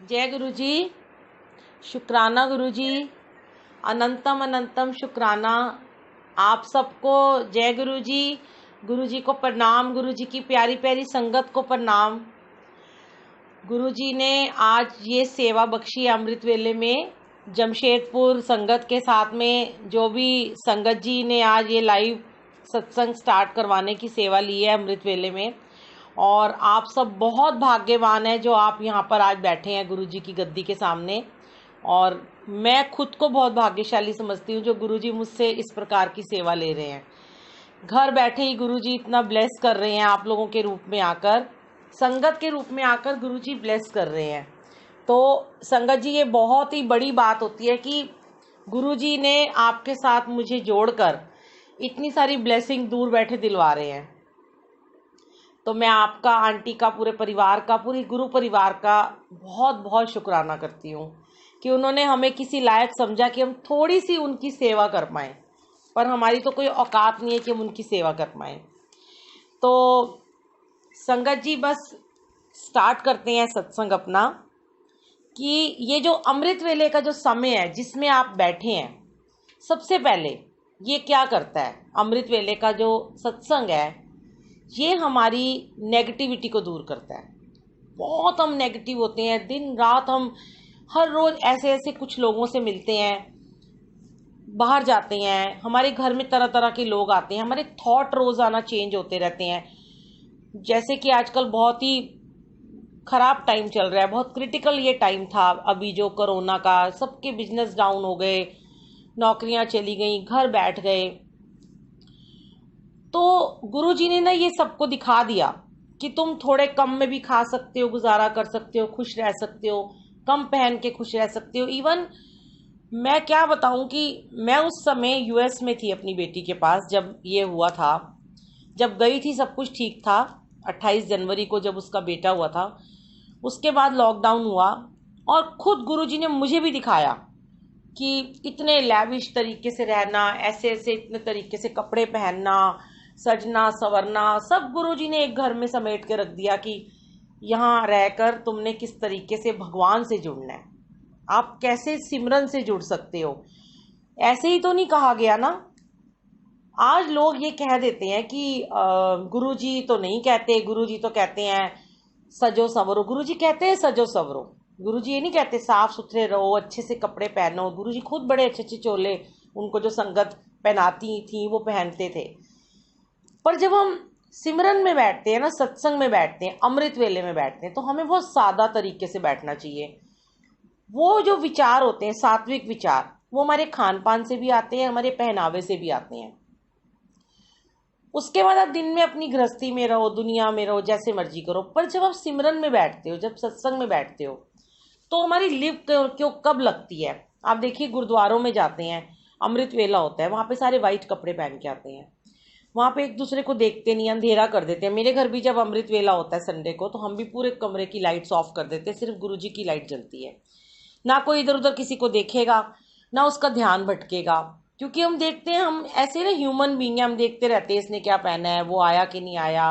जय गुरु जी। शुक्राना गुरु जी। अनंतम अनंतम शुक्राना आप सबको। जय गुरु जी। गुरु जी को प्रणाम। गुरु जी की प्यारी प्यारी संगत को प्रणाम। गुरु जी ने आज ये सेवा बख्शी अमृत वेले में जमशेदपुर संगत के साथ में जो भी संगत जी ने आज ये लाइव सत्संग स्टार्ट करवाने की सेवा ली है अमृत वेले में। और आप सब बहुत भाग्यवान हैं जो आप यहाँ पर आज बैठे हैं गुरु जी की गद्दी के सामने। और मैं खुद को बहुत भाग्यशाली समझती हूँ जो गुरु जी मुझसे इस प्रकार की सेवा ले रहे हैं। घर बैठे ही गुरु जी इतना ब्लेस कर रहे हैं आप लोगों के रूप में आकर, संगत के रूप में आकर गुरु जी ब्लेस कर रहे हैं। तो संगत जी, ये बहुत ही बड़ी बात होती है कि गुरु जी ने आपके साथ मुझे जोड़कर इतनी सारी ब्लेसिंग दूर बैठे दिलवा रहे हैं। तो मैं आपका, आंटी का, पूरे परिवार का, पूरी गुरु परिवार का बहुत बहुत शुक्राना करती हूँ कि उन्होंने हमें किसी लायक समझा कि हम थोड़ी सी उनकी सेवा कर पाएँ। पर हमारी तो कोई औकात नहीं है कि हम उनकी सेवा कर पाएँ। तो संगत जी, बस स्टार्ट करते हैं सत्संग अपना कि ये जो अमृत वेले का जो समय है जिसमें आप बैठे हैं, सबसे पहले ये क्या करता है? अमृत वेले का जो सत्संग है ये हमारी नेगेटिविटी को दूर करता है। बहुत हम नेगेटिव होते हैं, दिन रात हम हर रोज़ ऐसे ऐसे कुछ लोगों से मिलते हैं, बाहर जाते हैं, हमारे घर में तरह तरह के लोग आते हैं, हमारे थॉट रोज़ाना चेंज होते रहते हैं। जैसे कि आजकल बहुत ही ख़राब टाइम चल रहा है, बहुत क्रिटिकल ये टाइम था अभी जो कोरोना का, सबके बिजनेस डाउन हो गए, नौकरियां चली गई, घर बैठ गए। तो गुरु जी ने ना ये सबको दिखा दिया कि तुम थोड़े कम में भी खा सकते हो, गुजारा कर सकते हो, खुश रह सकते हो, कम पहन के खुश रह सकते हो। इवन मैं क्या बताऊं कि मैं उस समय यूएस में थी अपनी बेटी के पास जब ये हुआ था। जब गई थी सब कुछ ठीक था, 28 जनवरी को जब उसका बेटा हुआ था, उसके बाद लॉकडाउन हुआ और खुद गुरुजी ने मुझे भी दिखाया कि इतने लैविश तरीके से रहना, ऐसे ऐसे इतने तरीके से कपड़े पहनना, सजना संवरना, सब गुरुजी ने एक घर में समेट के रख दिया कि यहाँ रहकर तुमने किस तरीके से भगवान से जुड़ना है, आप कैसे सिमरन से जुड़ सकते हो। ऐसे ही तो नहीं कहा गया ना। आज लोग ये कह देते हैं कि गुरुजी तो नहीं कहते, गुरुजी तो कहते हैं सजो संवरो। गुरुजी कहते हैं सजो संवरो, गुरुजी ये नहीं कहते साफ सुथरे रहो, अच्छे से कपड़े पहनो। गुरुजी खुद बड़े अच्छे अच्छे चोले उनको जो संगत पहनाती थी वो पहनते थे। पर जब हम सिमरन में बैठते हैं ना, सत्संग में बैठते हैं, अमृत वेले में बैठते हैं, तो हमें बहुत सादा तरीके से बैठना चाहिए। वो जो विचार होते हैं, सात्विक विचार, वो हमारे खान पान से भी आते हैं, हमारे पहनावे से भी आते हैं। उसके बाद आप दिन में अपनी गृहस्थी में रहो, दुनिया में रहो, जैसे मर्जी करो। पर जब आप सिमरन में बैठते हो, जब सत्संग में बैठते हो, तो हमारी लिव क्यों कब लगती है? आप देखिए, गुरुद्वारों में जाते हैं, अमृत वेला होता है, वहाँ पे सारे वाइट कपड़े पहन के आते हैं, वहाँ पे एक दूसरे को देखते नहीं, अंधेरा कर देते हैं। मेरे घर भी जब अमृत वेला होता है संडे को, तो हम भी पूरे कमरे की लाइट्स ऑफ कर देते हैं, सिर्फ गुरु जी की लाइट जलती है। ना कोई इधर उधर किसी को देखेगा, ना उसका ध्यान भटकेगा, क्योंकि हम देखते हैं, हम ऐसे ना ह्यूमन बीइंग हैं, हम देखते रहते हैं इसने क्या पहना है, वो आया कि नहीं आया,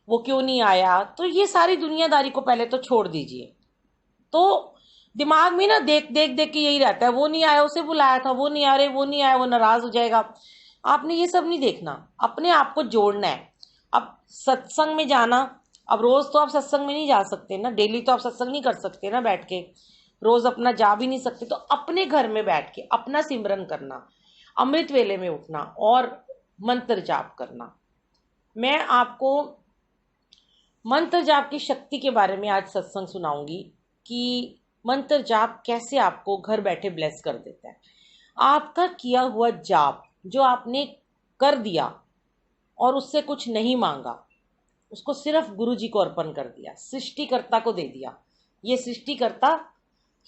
वो क्यों नहीं आया। तो ये सारी दुनियादारी को पहले तो छोड़ दीजिए। तो दिमाग में ना देख देख देख के यही रहता है, वो नहीं आया, उसे बुलाया था, वो नहीं आ रहे, वो नहीं आया, वो नाराज हो जाएगा। आपने ये सब नहीं देखना, अपने आप को जोड़ना है। अब सत्संग में जाना, अब रोज तो आप सत्संग में नहीं जा सकते ना, डेली तो आप सत्संग नहीं कर सकते ना, बैठ के रोज अपना जा भी नहीं सकते। तो अपने घर में बैठ के अपना सिमरन करना, अमृत वेले में उठना और मंत्र जाप करना। मैं आपको मंत्र जाप की शक्ति के बारे में आज सत्संग सुनाऊंगी कि मंत्र जाप कैसे आपको घर बैठे ब्लेस कर देता है। आपका किया हुआ जाप जो आपने कर दिया और उससे कुछ नहीं मांगा, उसको सिर्फ गुरु जी को अर्पण कर दिया, सृष्टिकर्ता को दे दिया। ये सृष्टिकर्ता,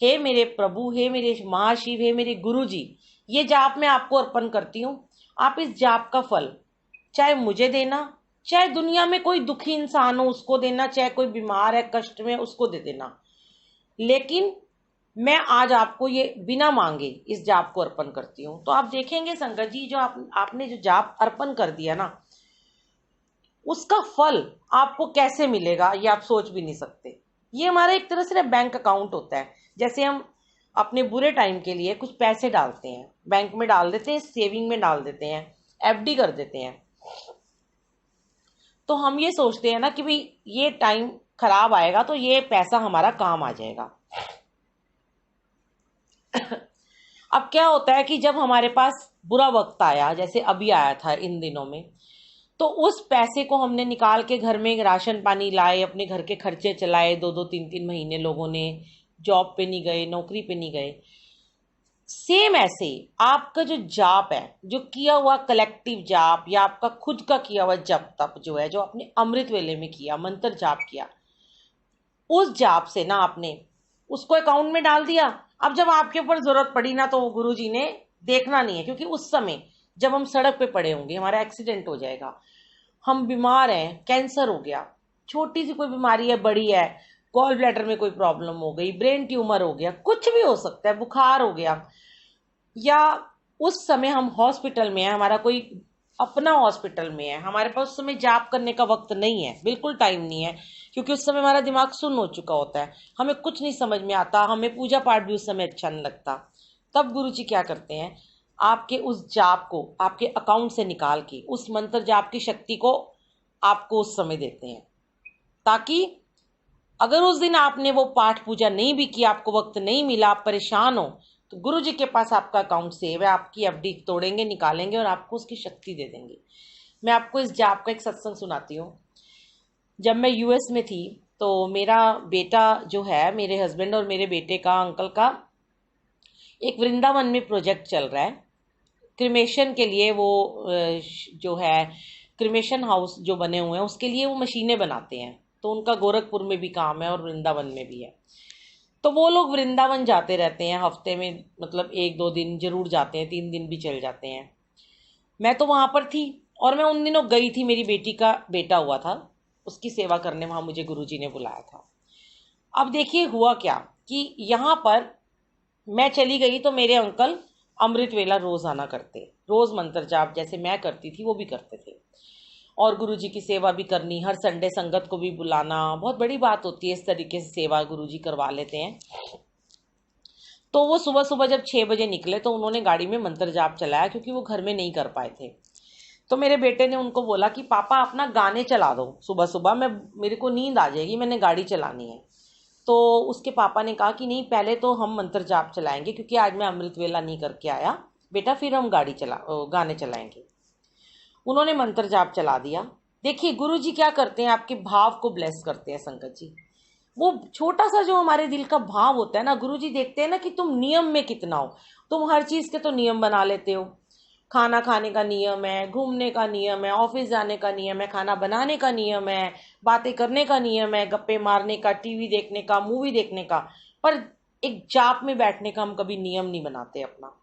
हे मेरे प्रभु, हे मेरे महाशिव, हे मेरे गुरु जी, ये जाप मैं आपको अर्पण करती हूँ। आप इस जाप का फल चाहे मुझे देना, चाहे दुनिया में कोई दुखी इंसान हो उसको देना, चाहे कोई बीमार है कष्ट में उसको दे देना, लेकिन मैं आज आपको ये बिना मांगे इस जाप को अर्पण करती हूँ। तो आप देखेंगे संगत जी, जो आपने जो जाप अर्पण कर दिया ना, उसका फल आपको कैसे मिलेगा ये आप सोच भी नहीं सकते। ये हमारा एक तरह से ना बैंक अकाउंट होता है। जैसे हम अपने बुरे टाइम के लिए कुछ पैसे डालते हैं, बैंक में डाल देते हैं, सेविंग में डाल देते हैं, एफडी कर देते हैं। तो हम ये सोचते हैं ना कि भाई ये टाइम खराब आएगा तो ये पैसा हमारा काम आ जाएगा। अब क्या होता है कि जब हमारे पास बुरा वक्त आया, जैसे अभी आया था इन दिनों में, तो उस पैसे को हमने निकाल के घर में राशन पानी लाए, अपने घर के खर्चे चलाए। 2-2 3-3 महीने लोगों ने जॉब पे नहीं गए, नौकरी पे नहीं गए। सेम ऐसे ही आपका जो जाप है, जो किया हुआ कलेक्टिव जाप या आपका खुद का किया हुआ जप तप जो है, जो आपने अमृत वेले में किया, मंत्र जाप किया, उस जाप से ना आपने उसको अकाउंट में डाल दिया। अब जब आपके ऊपर जरूरत पड़ी ना, तो वो गुरु जी ने देखना नहीं है, क्योंकि उस समय जब हम सड़क पे पड़े होंगे, हमारा एक्सीडेंट हो जाएगा, हम बीमार हैं, कैंसर हो गया, छोटी सी कोई बीमारी है, बड़ी है, गॉल ब्लैडर में कोई प्रॉब्लम हो गई, ब्रेन ट्यूमर हो गया, कुछ भी हो सकता है, बुखार हो गया, या उस समय हम हॉस्पिटल में है, हमारा कोई अपना हॉस्पिटल में है, हमारे पास उस समय जाप करने का वक्त नहीं है, बिल्कुल टाइम नहीं है, क्योंकि उस समय हमारा दिमाग सुन्न हो चुका होता है, हमें कुछ नहीं समझ में आता, हमें पूजा पाठ भी उस समय अच्छा नहीं लगता। तब गुरु जी क्या करते हैं, आपके उस जाप को आपके अकाउंट से निकाल के उस मंत्र जाप की शक्ति को आपको उस समय देते हैं, ताकि अगर उस दिन आपने वो पाठ पूजा नहीं भी किया, आपको वक्त नहीं मिला, आप परेशान हो, तो गुरु जी के पास आपका अकाउंट सेव है, आपकी एफडी तोड़ेंगे, निकालेंगे और आपको उसकी शक्ति दे देंगे। मैं आपको इस जाप का एक सत्संग सुनाती हूँ। जब मैं यूएस में थी, तो मेरा बेटा जो है, मेरे हस्बैंड और मेरे बेटे का, अंकल का एक वृंदावन में प्रोजेक्ट चल रहा है क्रिमेशन के लिए। वो जो है क्रिमेशन हाउस जो बने हुए हैं, उसके लिए वो मशीनें बनाते हैं। तो उनका गोरखपुर में भी काम है और वृंदावन में भी है। तो वो लोग वृंदावन जाते रहते हैं हफ्ते में, मतलब 1-2 दिन जरूर जाते हैं, 3 दिन भी चल जाते हैं। मैं तो वहां पर थी और मैं उन दिनों गई थी, मेरी बेटी का बेटा हुआ था, उसकी सेवा करने वहां मुझे गुरुजी ने बुलाया था। अब देखिए हुआ क्या कि यहाँ पर मैं चली गई तो मेरे अंकल अमृत वेला रोज आना करते, रोज मंत्र जाप जैसे मैं करती थी वो भी करते थे, और गुरुजी की सेवा भी करनी, हर संडे संगत को भी बुलाना, बहुत बड़ी बात होती है। इस तरीके से सेवा गुरुजी करवा लेते हैं। तो वो सुबह सुबह जब 6 बजे निकले तो उन्होंने गाड़ी में मंत्र जाप चलाया, क्योंकि वो घर में नहीं कर पाए थे। तो मेरे बेटे ने उनको बोला कि पापा अपना गाने चला दो सुबह सुबह, मेरे को नींद आ जाएगी, मैंने गाड़ी चलानी है। तो उसके पापा ने कहा कि नहीं, पहले तो हम मंत्र जाप चलाएंगे, क्योंकि आज मैं अमृत वेला नहीं करके आया बेटा, फिर हम गाने चलाएंगे। उन्होंने मंत्र जाप चला दिया। देखिए गुरु जी क्या करते हैं, आपके भाव को ब्लेस करते हैं संगत जी। वो छोटा सा जो हमारे दिल का भाव होता है ना, गुरु जी देखते हैं ना कि तुम नियम में कितना हो। तुम हर चीज के तो नियम बना लेते हो, खाना खाने का नियम है, घूमने का नियम है, ऑफिस जाने का नियम है, खाना बनाने का नियम है, बातें करने का नियम है, गप्पे मारने का, टीवी देखने का, मूवी देखने का, पर एक जाप में बैठने का हम कभी नियम नहीं बनाते अपना।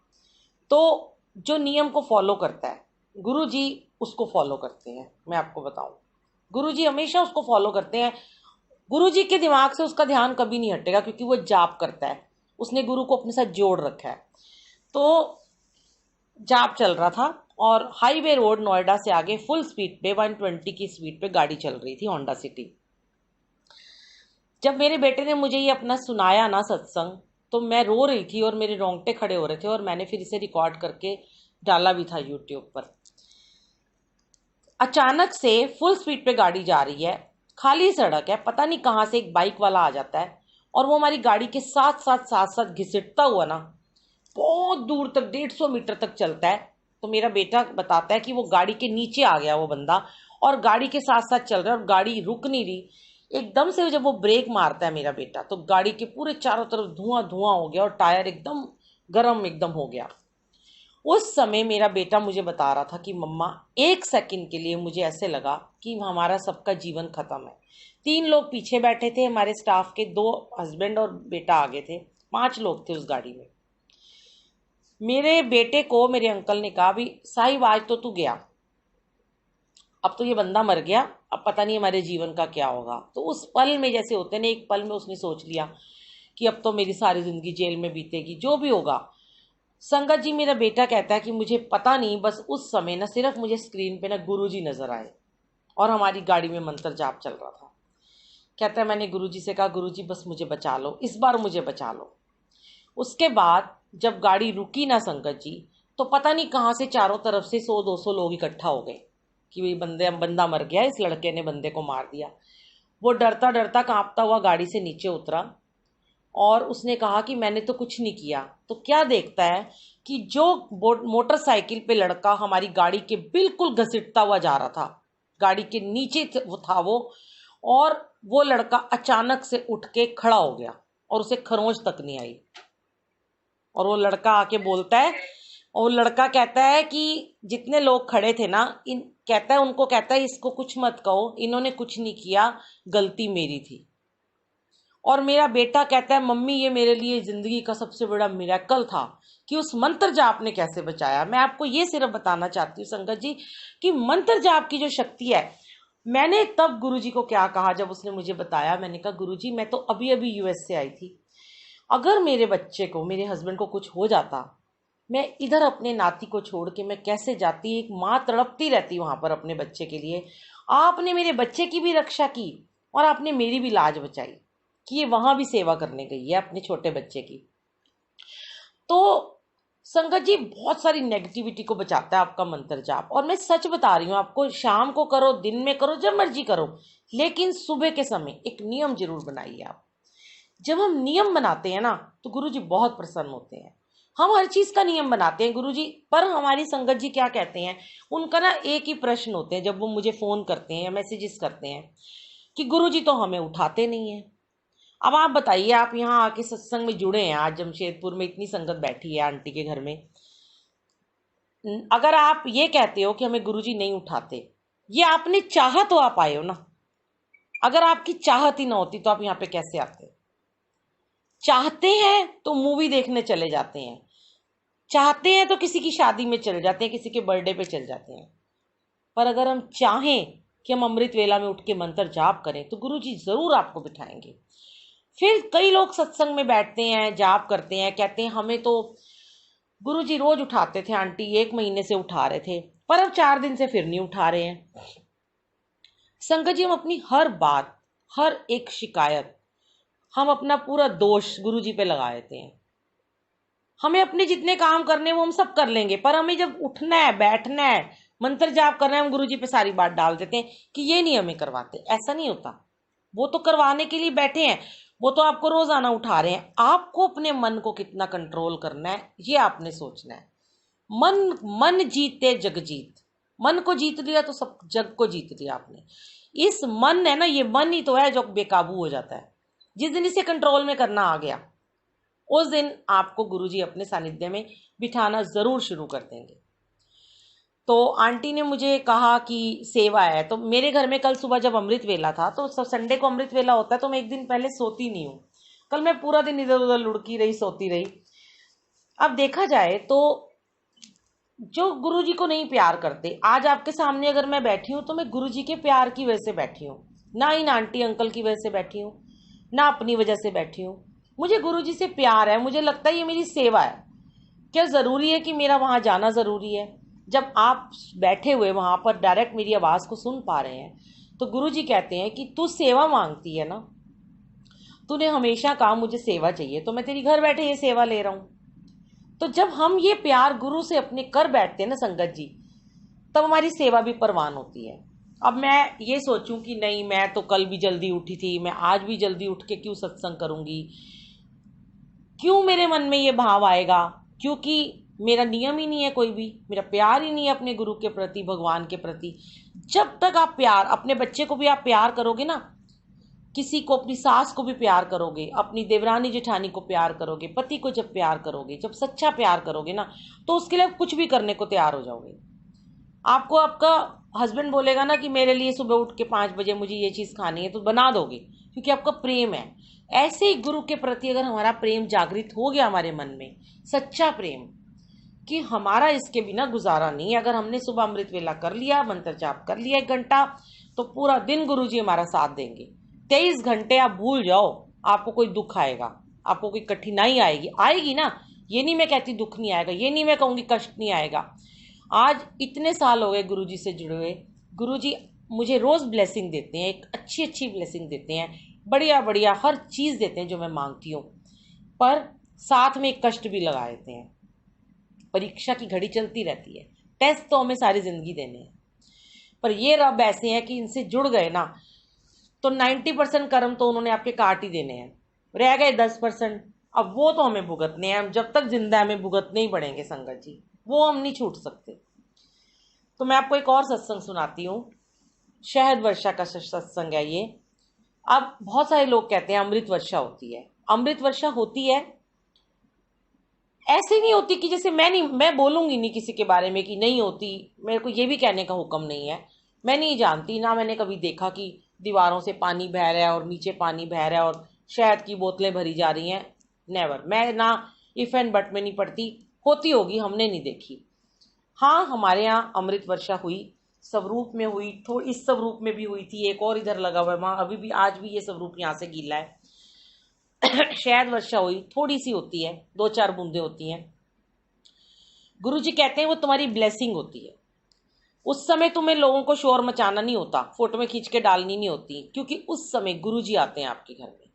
तो जो नियम को फॉलो करता है गुरु जी, उसको फॉलो करते हैं। मैं आपको बताऊं, गुरु जी हमेशा उसको फॉलो करते हैं। गुरु जी के दिमाग से उसका ध्यान कभी नहीं हटेगा, क्योंकि वो जाप करता है, उसने गुरु को अपने साथ जोड़ रखा है। तो जाप चल रहा था और हाईवे रोड नोएडा से आगे फुल स्पीड पे 120 की स्पीड पे गाड़ी चल रही थी, होंडा सिटी। जब मेरे बेटे ने मुझे ये अपना सुनाया ना सत्संग, तो मैं रो रही थी और मेरे रोंगटे खड़े हो रहे थे, और मैंने फिर इसे रिकॉर्ड करके डाला भी था यूट्यूब पर। अचानक से फुल स्पीड पे गाड़ी जा रही है, खाली सड़क है, पता नहीं कहाँ से एक बाइक वाला आ जाता है और वो हमारी गाड़ी के साथ साथ घिसटता हुआ ना बहुत दूर तक, 150 मीटर तक चलता है। तो मेरा बेटा बताता है कि वो गाड़ी के नीचे आ गया वो बंदा, और गाड़ी के साथ साथ चल रहा है और गाड़ी रुक नहीं रही। एकदम से जब वो ब्रेक मारता है मेरा बेटा, तो गाड़ी के पूरे चारों तरफ धुआं धुआं हो गया और टायर एकदम गर्म एकदम हो गया। उस समय मेरा बेटा मुझे बता रहा था कि मम्मा, 1 सेकंड के लिए मुझे ऐसे लगा कि हमारा सबका जीवन खत्म है। 3 लोग पीछे बैठे थे हमारे स्टाफ के, 2 हस्बैंड और बेटा आगे थे, 5 लोग थे उस गाड़ी में। मेरे बेटे को मेरे अंकल ने कहा, भी साहिब आज तो तू गया, अब तो ये बंदा मर गया, अब पता नहीं हमारे जीवन का क्या होगा। तो उस पल में, जैसे होते ना, एक पल में उसने सोच लिया कि अब तो मेरी सारी जिंदगी जेल में बीतेगी, जो भी होगा। संगत जी, मेरा बेटा कहता है कि मुझे पता नहीं, बस उस समय ना सिर्फ मुझे स्क्रीन पे ना गुरु जी नजर आए और हमारी गाड़ी में मंत्र जाप चल रहा था। कहता है मैंने गुरुजी से कहा गुरुजी बस मुझे बचा लो, इस बार मुझे बचा लो। उसके बाद जब गाड़ी रुकी ना संगत जी, तो पता नहीं कहाँ से चारों तरफ से 100-200 लोग इकट्ठा हो गए कि भाई बंदा मर गया, इस लड़के ने बंदे को मार दिया। वो डरता डरता कांपता हुआ गाड़ी से नीचे उतरा और उसने कहा कि मैंने तो कुछ नहीं किया। तो क्या देखता है कि जो मोटरसाइकिल पे लड़का हमारी गाड़ी के बिल्कुल घसीटता हुआ जा रहा था, गाड़ी के नीचे वो था वो, और वो लड़का अचानक से उठ के खड़ा हो गया और उसे खरोंच तक नहीं आई। और वो लड़का आके बोलता है, और वो लड़का कहता है कि जितने लोग खड़े थे ना, कहता है उनको, कहता है इसको कुछ मत कहो, इन्होंने कुछ नहीं किया, गलती मेरी थी। और मेरा बेटा कहता है मम्मी ये मेरे लिए जिंदगी का सबसे बड़ा मिरेकल था कि उस मंत्र जाप ने कैसे बचाया। मैं आपको ये सिर्फ बताना चाहती हूँ संगत जी कि मंत्र जाप की जो शक्ति है, मैंने तब गुरुजी को क्या कहा जब उसने मुझे बताया, मैंने कहा गुरुजी मैं तो अभी अभी यूएस से आई थी, अगर मेरे बच्चे को, मेरे हस्बैंड को कुछ हो जाता, मैं इधर अपने नाती को छोड़ के मैं कैसे जाती, एक माँ तड़पती रहती वहां पर अपने बच्चे के लिए। आपने मेरे बच्चे की भी रक्षा की और आपने मेरी भी लाज बचाई कि ये वहां भी सेवा करने गई है अपने छोटे बच्चे की। तो संगत जी बहुत सारी नेगेटिविटी को बचाता है आपका मंत्र जाप। और मैं सच बता रही हूँ आपको, शाम को करो, दिन में करो, जब मर्जी करो, लेकिन सुबह के समय एक नियम जरूर बनाइए आप। जब हम नियम बनाते हैं ना तो गुरुजी बहुत प्रसन्न होते हैं। हम हर चीज का नियम बनाते हैं गुरुजी, पर हमारी संगत जी क्या कहते हैं, उनका ना एक ही प्रश्न होते हैं जब वो मुझे फोन करते हैं या मैसेजेस करते हैं कि गुरुजी तो हमें उठाते नहीं है। अब आप बताइए, आप यहाँ आके सत्संग में जुड़े हैं, आज जमशेदपुर में इतनी संगत बैठी है आंटी के घर में, अगर आप ये कहते हो कि हमें गुरुजी नहीं उठाते, ये आपने चाहा तो आप आए हो ना। अगर आपकी चाहत ही ना होती तो आप यहाँ पे कैसे आते। चाहते हैं तो मूवी देखने चले जाते हैं, चाहते हैं तो किसी की शादी में चले जाते हैं, किसी के बर्थडे पे चले जाते हैं। पर अगर हम चाहें कि हम अमृत वेला में उठ के मंत्र जाप करें तो गुरुजी जरूर आपको बिठाएंगे। फिर कई लोग सत्संग में बैठते हैं, जाप करते हैं, कहते हैं हमें तो गुरुजी रोज उठाते थे आंटी, 1 महीने से उठा रहे थे, पर अब 4 दिन से फिर नहीं उठा रहे हैं। संगत जी हम अपनी हर बात, हर एक शिकायत, हम अपना पूरा दोष गुरुजी पे लगा देते हैं। हमें अपने जितने काम करने वो हम सब कर लेंगे, पर हमें जब उठना है, बैठना है, मंत्र जाप करना है, हम गुरुजी पे सारी बात डाल देते हैं कि ये नहीं हमें करवाते। ऐसा नहीं होता, वो तो करवाने के लिए बैठे हैं, वो तो आपको रोजाना उठा रहे हैं। आपको अपने मन को कितना कंट्रोल करना है ये आपने सोचना है। मन जीते जग जीत, मन को जीत लिया तो सब जग को जीत लिया आपने। इस मन है ना, ये मन ही तो है जो बेकाबू हो जाता है। जिस दिन इसे कंट्रोल में करना आ गया, उस दिन आपको गुरुजी अपने सानिध्य में बिठाना जरूर शुरू कर देंगे। तो आंटी ने मुझे कहा कि सेवा है, तो मेरे घर में कल सुबह जब अमृत वेला था, तो संडे को अमृत वेला होता है, तो मैं एक दिन पहले सोती नहीं हूँ। कल मैं पूरा दिन इधर उधर लुढ़की रही, सोती रही। अब देखा जाए तो जो गुरुजी को नहीं प्यार करते, आज आपके सामने अगर मैं बैठी हूँ तो मैं गुरुजी के प्यार की वजह से बैठी हूँ, ना इन आंटी अंकल की वजह से बैठी हूँ, ना अपनी वजह से बैठी हूँ। मुझे गुरुजी से प्यार है, मुझे लगता है ये मेरी सेवा है। क्या जरूरी है कि मेरा वहां जाना जरूरी है? जब आप बैठे हुए वहां पर डायरेक्ट मेरी आवाज को सुन पा रहे हैं, तो गुरुजी कहते हैं कि तू सेवा मांगती है ना, तूने हमेशा कहा मुझे सेवा चाहिए, तो मैं तेरी घर बैठे ये सेवा ले रहा हूं। तो जब हम ये प्यार गुरु से अपने कर बैठते हैं ना संगत जी, तब हमारी सेवा भी परवान होती है। अब मैं ये सोचूं कि नहीं, मैं तो कल भी जल्दी उठी थी, मैं आज भी जल्दी उठ के क्यों सत्संग करूंगी, क्यों मेरे मन में ये भाव आएगा? क्योंकि मेरा नियम ही नहीं है, कोई भी मेरा प्यार ही नहीं है अपने गुरु के प्रति, भगवान के प्रति। जब तक आप प्यार, अपने बच्चे को भी आप प्यार करोगे ना, किसी को, अपनी सास को भी प्यार करोगे, अपनी देवरानी जेठानी को प्यार करोगे, पति को जब प्यार करोगे, जब सच्चा प्यार करोगे ना, तो उसके लिए कुछ भी करने को तैयार हो जाओगे। आपको आपका हस्बैंड बोलेगा ना कि मेरे लिए सुबह उठ के 5 बजे मुझे ये चीज खानी है, तो बना दोगे, क्योंकि आपका प्रेम है। ऐसे ही गुरु के प्रति अगर हमारा प्रेम जागृत हो गया हमारे मन में, सच्चा प्रेम, कि हमारा इसके बिना गुजारा नहीं है, अगर हमने सुबह अमृत वेला कर लिया, मंत्र जाप कर लिया 1 घंटा, तो पूरा दिन गुरुजी हमारा साथ देंगे। 23 घंटे आप भूल जाओ, आपको कोई दुख आएगा, आपको कोई कठिनाई आएगी, आएगी ना, ये नहीं मैं कहती दुख नहीं आएगा, ये नहीं मैं कहूंगी कष्ट नहीं आएगा। आज इतने साल हो गए गुरुजी से जुड़े हुए, गुरुजी मुझे रोज़ ब्लेसिंग देते हैं, एक अच्छी अच्छी ब्लेसिंग देते हैं, बढ़िया बढ़िया हर चीज़ देते हैं जो मैं मांगती हूँ, पर साथ में एक कष्ट भी लगा देते हैं। परीक्षा की घड़ी चलती रहती है, टेस्ट तो हमें सारी ज़िंदगी देने हैं, पर ये रब ऐसे हैं कि इनसे जुड़ गए ना तो 90% कर्म तो उन्होंने आपके काट ही देने हैं, रह गए 10%। अब वो तो हमें भुगतने हैं, जब तक जिंदा है हमें भुगतने ही पड़ेंगे संगत जी, वो हम नहीं छूट सकते। तो मैं आपको एक और सत्संग सुनाती हूँ, शहद वर्षा का सत्संग है ये। अब बहुत सारे लोग कहते हैं अमृत वर्षा होती है, अमृत वर्षा होती है, ऐसे नहीं होती कि जैसे मैं बोलूंगी नहीं किसी के बारे में कि नहीं होती, मेरे को ये भी कहने का हुक्म नहीं है। मैं नहीं जानती, ना मैंने कभी देखा कि दीवारों से पानी बह रहा है और नीचे पानी बह रहा है और शहद की बोतलें भरी जा रही हैं, नेवर। मैं ना इफ एंड बट में नहीं पड़ती, होती होगी, हमने नहीं देखी। हाँ, हमारे यहाँ अमृत वर्षा हुई, स्वरूप में हुई, थोड़ी इस स्वरूप में भी हुई थी, एक और इधर लगा हुआ है वहाँ, अभी भी आज भी ये स्वरूप यहाँ से गीला है। शहद वर्षा हुई, थोड़ी सी होती है, 2-4 बूंदे होती हैं। गुरु जी कहते हैं वो तुम्हारी ब्लेसिंग होती है। उस समय तुम्हें लोगों को शोर मचाना नहीं होता, फोटो में खींच के डालनी नहीं होती, क्योंकि उस समय गुरु जी आते हैं आपके घर में।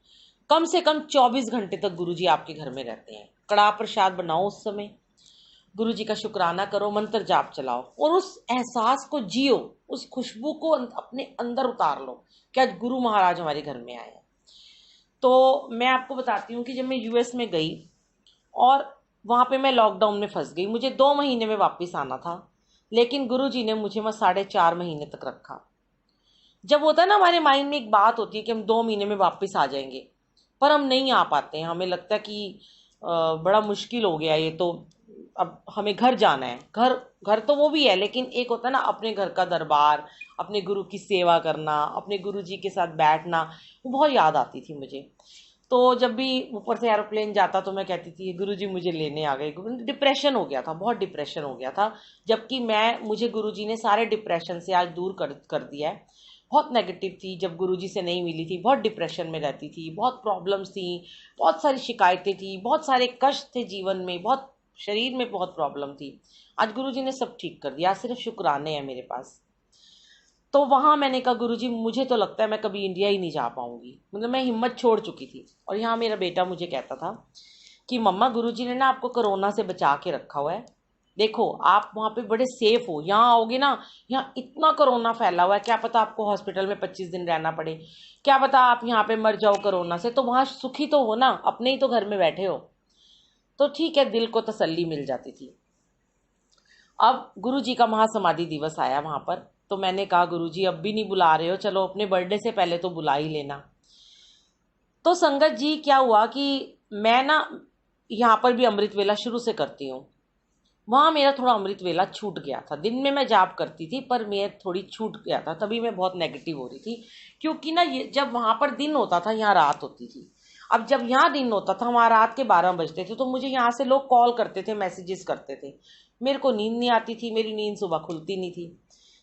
कम से कम 24 घंटे तक गुरु जी आपके घर में रहते हैं। कड़ाह प्रसाद बनाओ, उस समय गुरु जी का शुक्राना करो, मंत्र जाप चलाओ और उस एहसास को जियो, उस खुशबू को अपने अंदर उतार लो कि आज गुरु महाराज हमारे घर में आए हैं। तो मैं आपको बताती हूँ कि जब मैं यूएस में गई और वहाँ पे मैं लॉकडाउन में फंस गई, मुझे 2 महीने में वापस आना था, लेकिन गुरु जी ने मुझे वहाँ 4.5 महीने तक रखा। जब होता है ना हमारे माइंड में एक बात होती है कि हम 2 महीने में वापस आ जाएंगे, पर हम नहीं आ पाते हैं, हमें लगता है कि बड़ा मुश्किल हो गया ये तो, अब हमें घर जाना है। घर घर तो वो भी है, लेकिन एक होता है ना अपने घर का दरबार, अपने गुरु की सेवा करना, अपने गुरु जी के साथ बैठना, वो बहुत याद आती थी मुझे। तो जब भी ऊपर से एरोप्लेन जाता तो मैं कहती थी गुरु जी मुझे लेने आ गए। डिप्रेशन हो गया था, बहुत डिप्रेशन हो गया था, जबकि मुझे गुरु जी ने सारे डिप्रेशन से आज दूर कर दिया है। बहुत नेगेटिव थी जब गुरु जी से नहीं मिली थी, बहुत डिप्रेशन में रहती थी, बहुत प्रॉब्लम्स थी, बहुत सारी शिकायतें थी, बहुत सारे कष्ट थे जीवन में, बहुत शरीर में बहुत प्रॉब्लम थी। आज गुरु जी ने सब ठीक कर दिया, सिर्फ शुक्राने हैं मेरे पास। तो वहाँ मैंने कहा गुरु जी मुझे तो लगता है मैं कभी इंडिया ही नहीं जा पाऊंगी, मतलब मैं हिम्मत छोड़ चुकी थी। और यहाँ मेरा बेटा मुझे कहता था कि मम्मा गुरु जी ने ना आपको कोरोना से बचा के रखा हुआ है, देखो आप वहाँ पे बड़े सेफ हो, यहाँ आओगे ना, यहाँ इतना कोरोना फैला हुआ है, क्या पता आपको हॉस्पिटल में 25 दिन रहना पड़े, क्या पता आप यहाँ पे मर जाओ कोरोना से, तो वहाँ सुखी तो हो ना, अपने ही तो घर में बैठे हो। तो ठीक है, दिल को तसल्ली मिल जाती थी। अब गुरु जी का महासमाधि दिवस आया वहाँ पर, तो मैंने कहा गुरु जी अब भी नहीं बुला रहे हो, चलो अपने बर्थडे से पहले तो बुला ही लेना। तो संगत जी क्या हुआ कि मैं ना यहाँ पर भी अमृत वेला शुरू से करती हूँ, वहाँ मेरा थोड़ा अमृत वेला छूट गया था। दिन में मैं जाप करती थी पर मैं थोड़ी छूट गया था, तभी मैं बहुत नेगेटिव हो रही थी, क्योंकि ना ये जब वहाँ पर दिन होता था यहाँ रात होती थी। अब जब यहाँ दिन होता था वहाँ रात के 12 बजते थे, तो मुझे यहाँ से लोग कॉल करते थे, मैसेजेस करते थे, मेरे को नींद नहीं आती थी, मेरी नींद सुबह खुलती नहीं थी।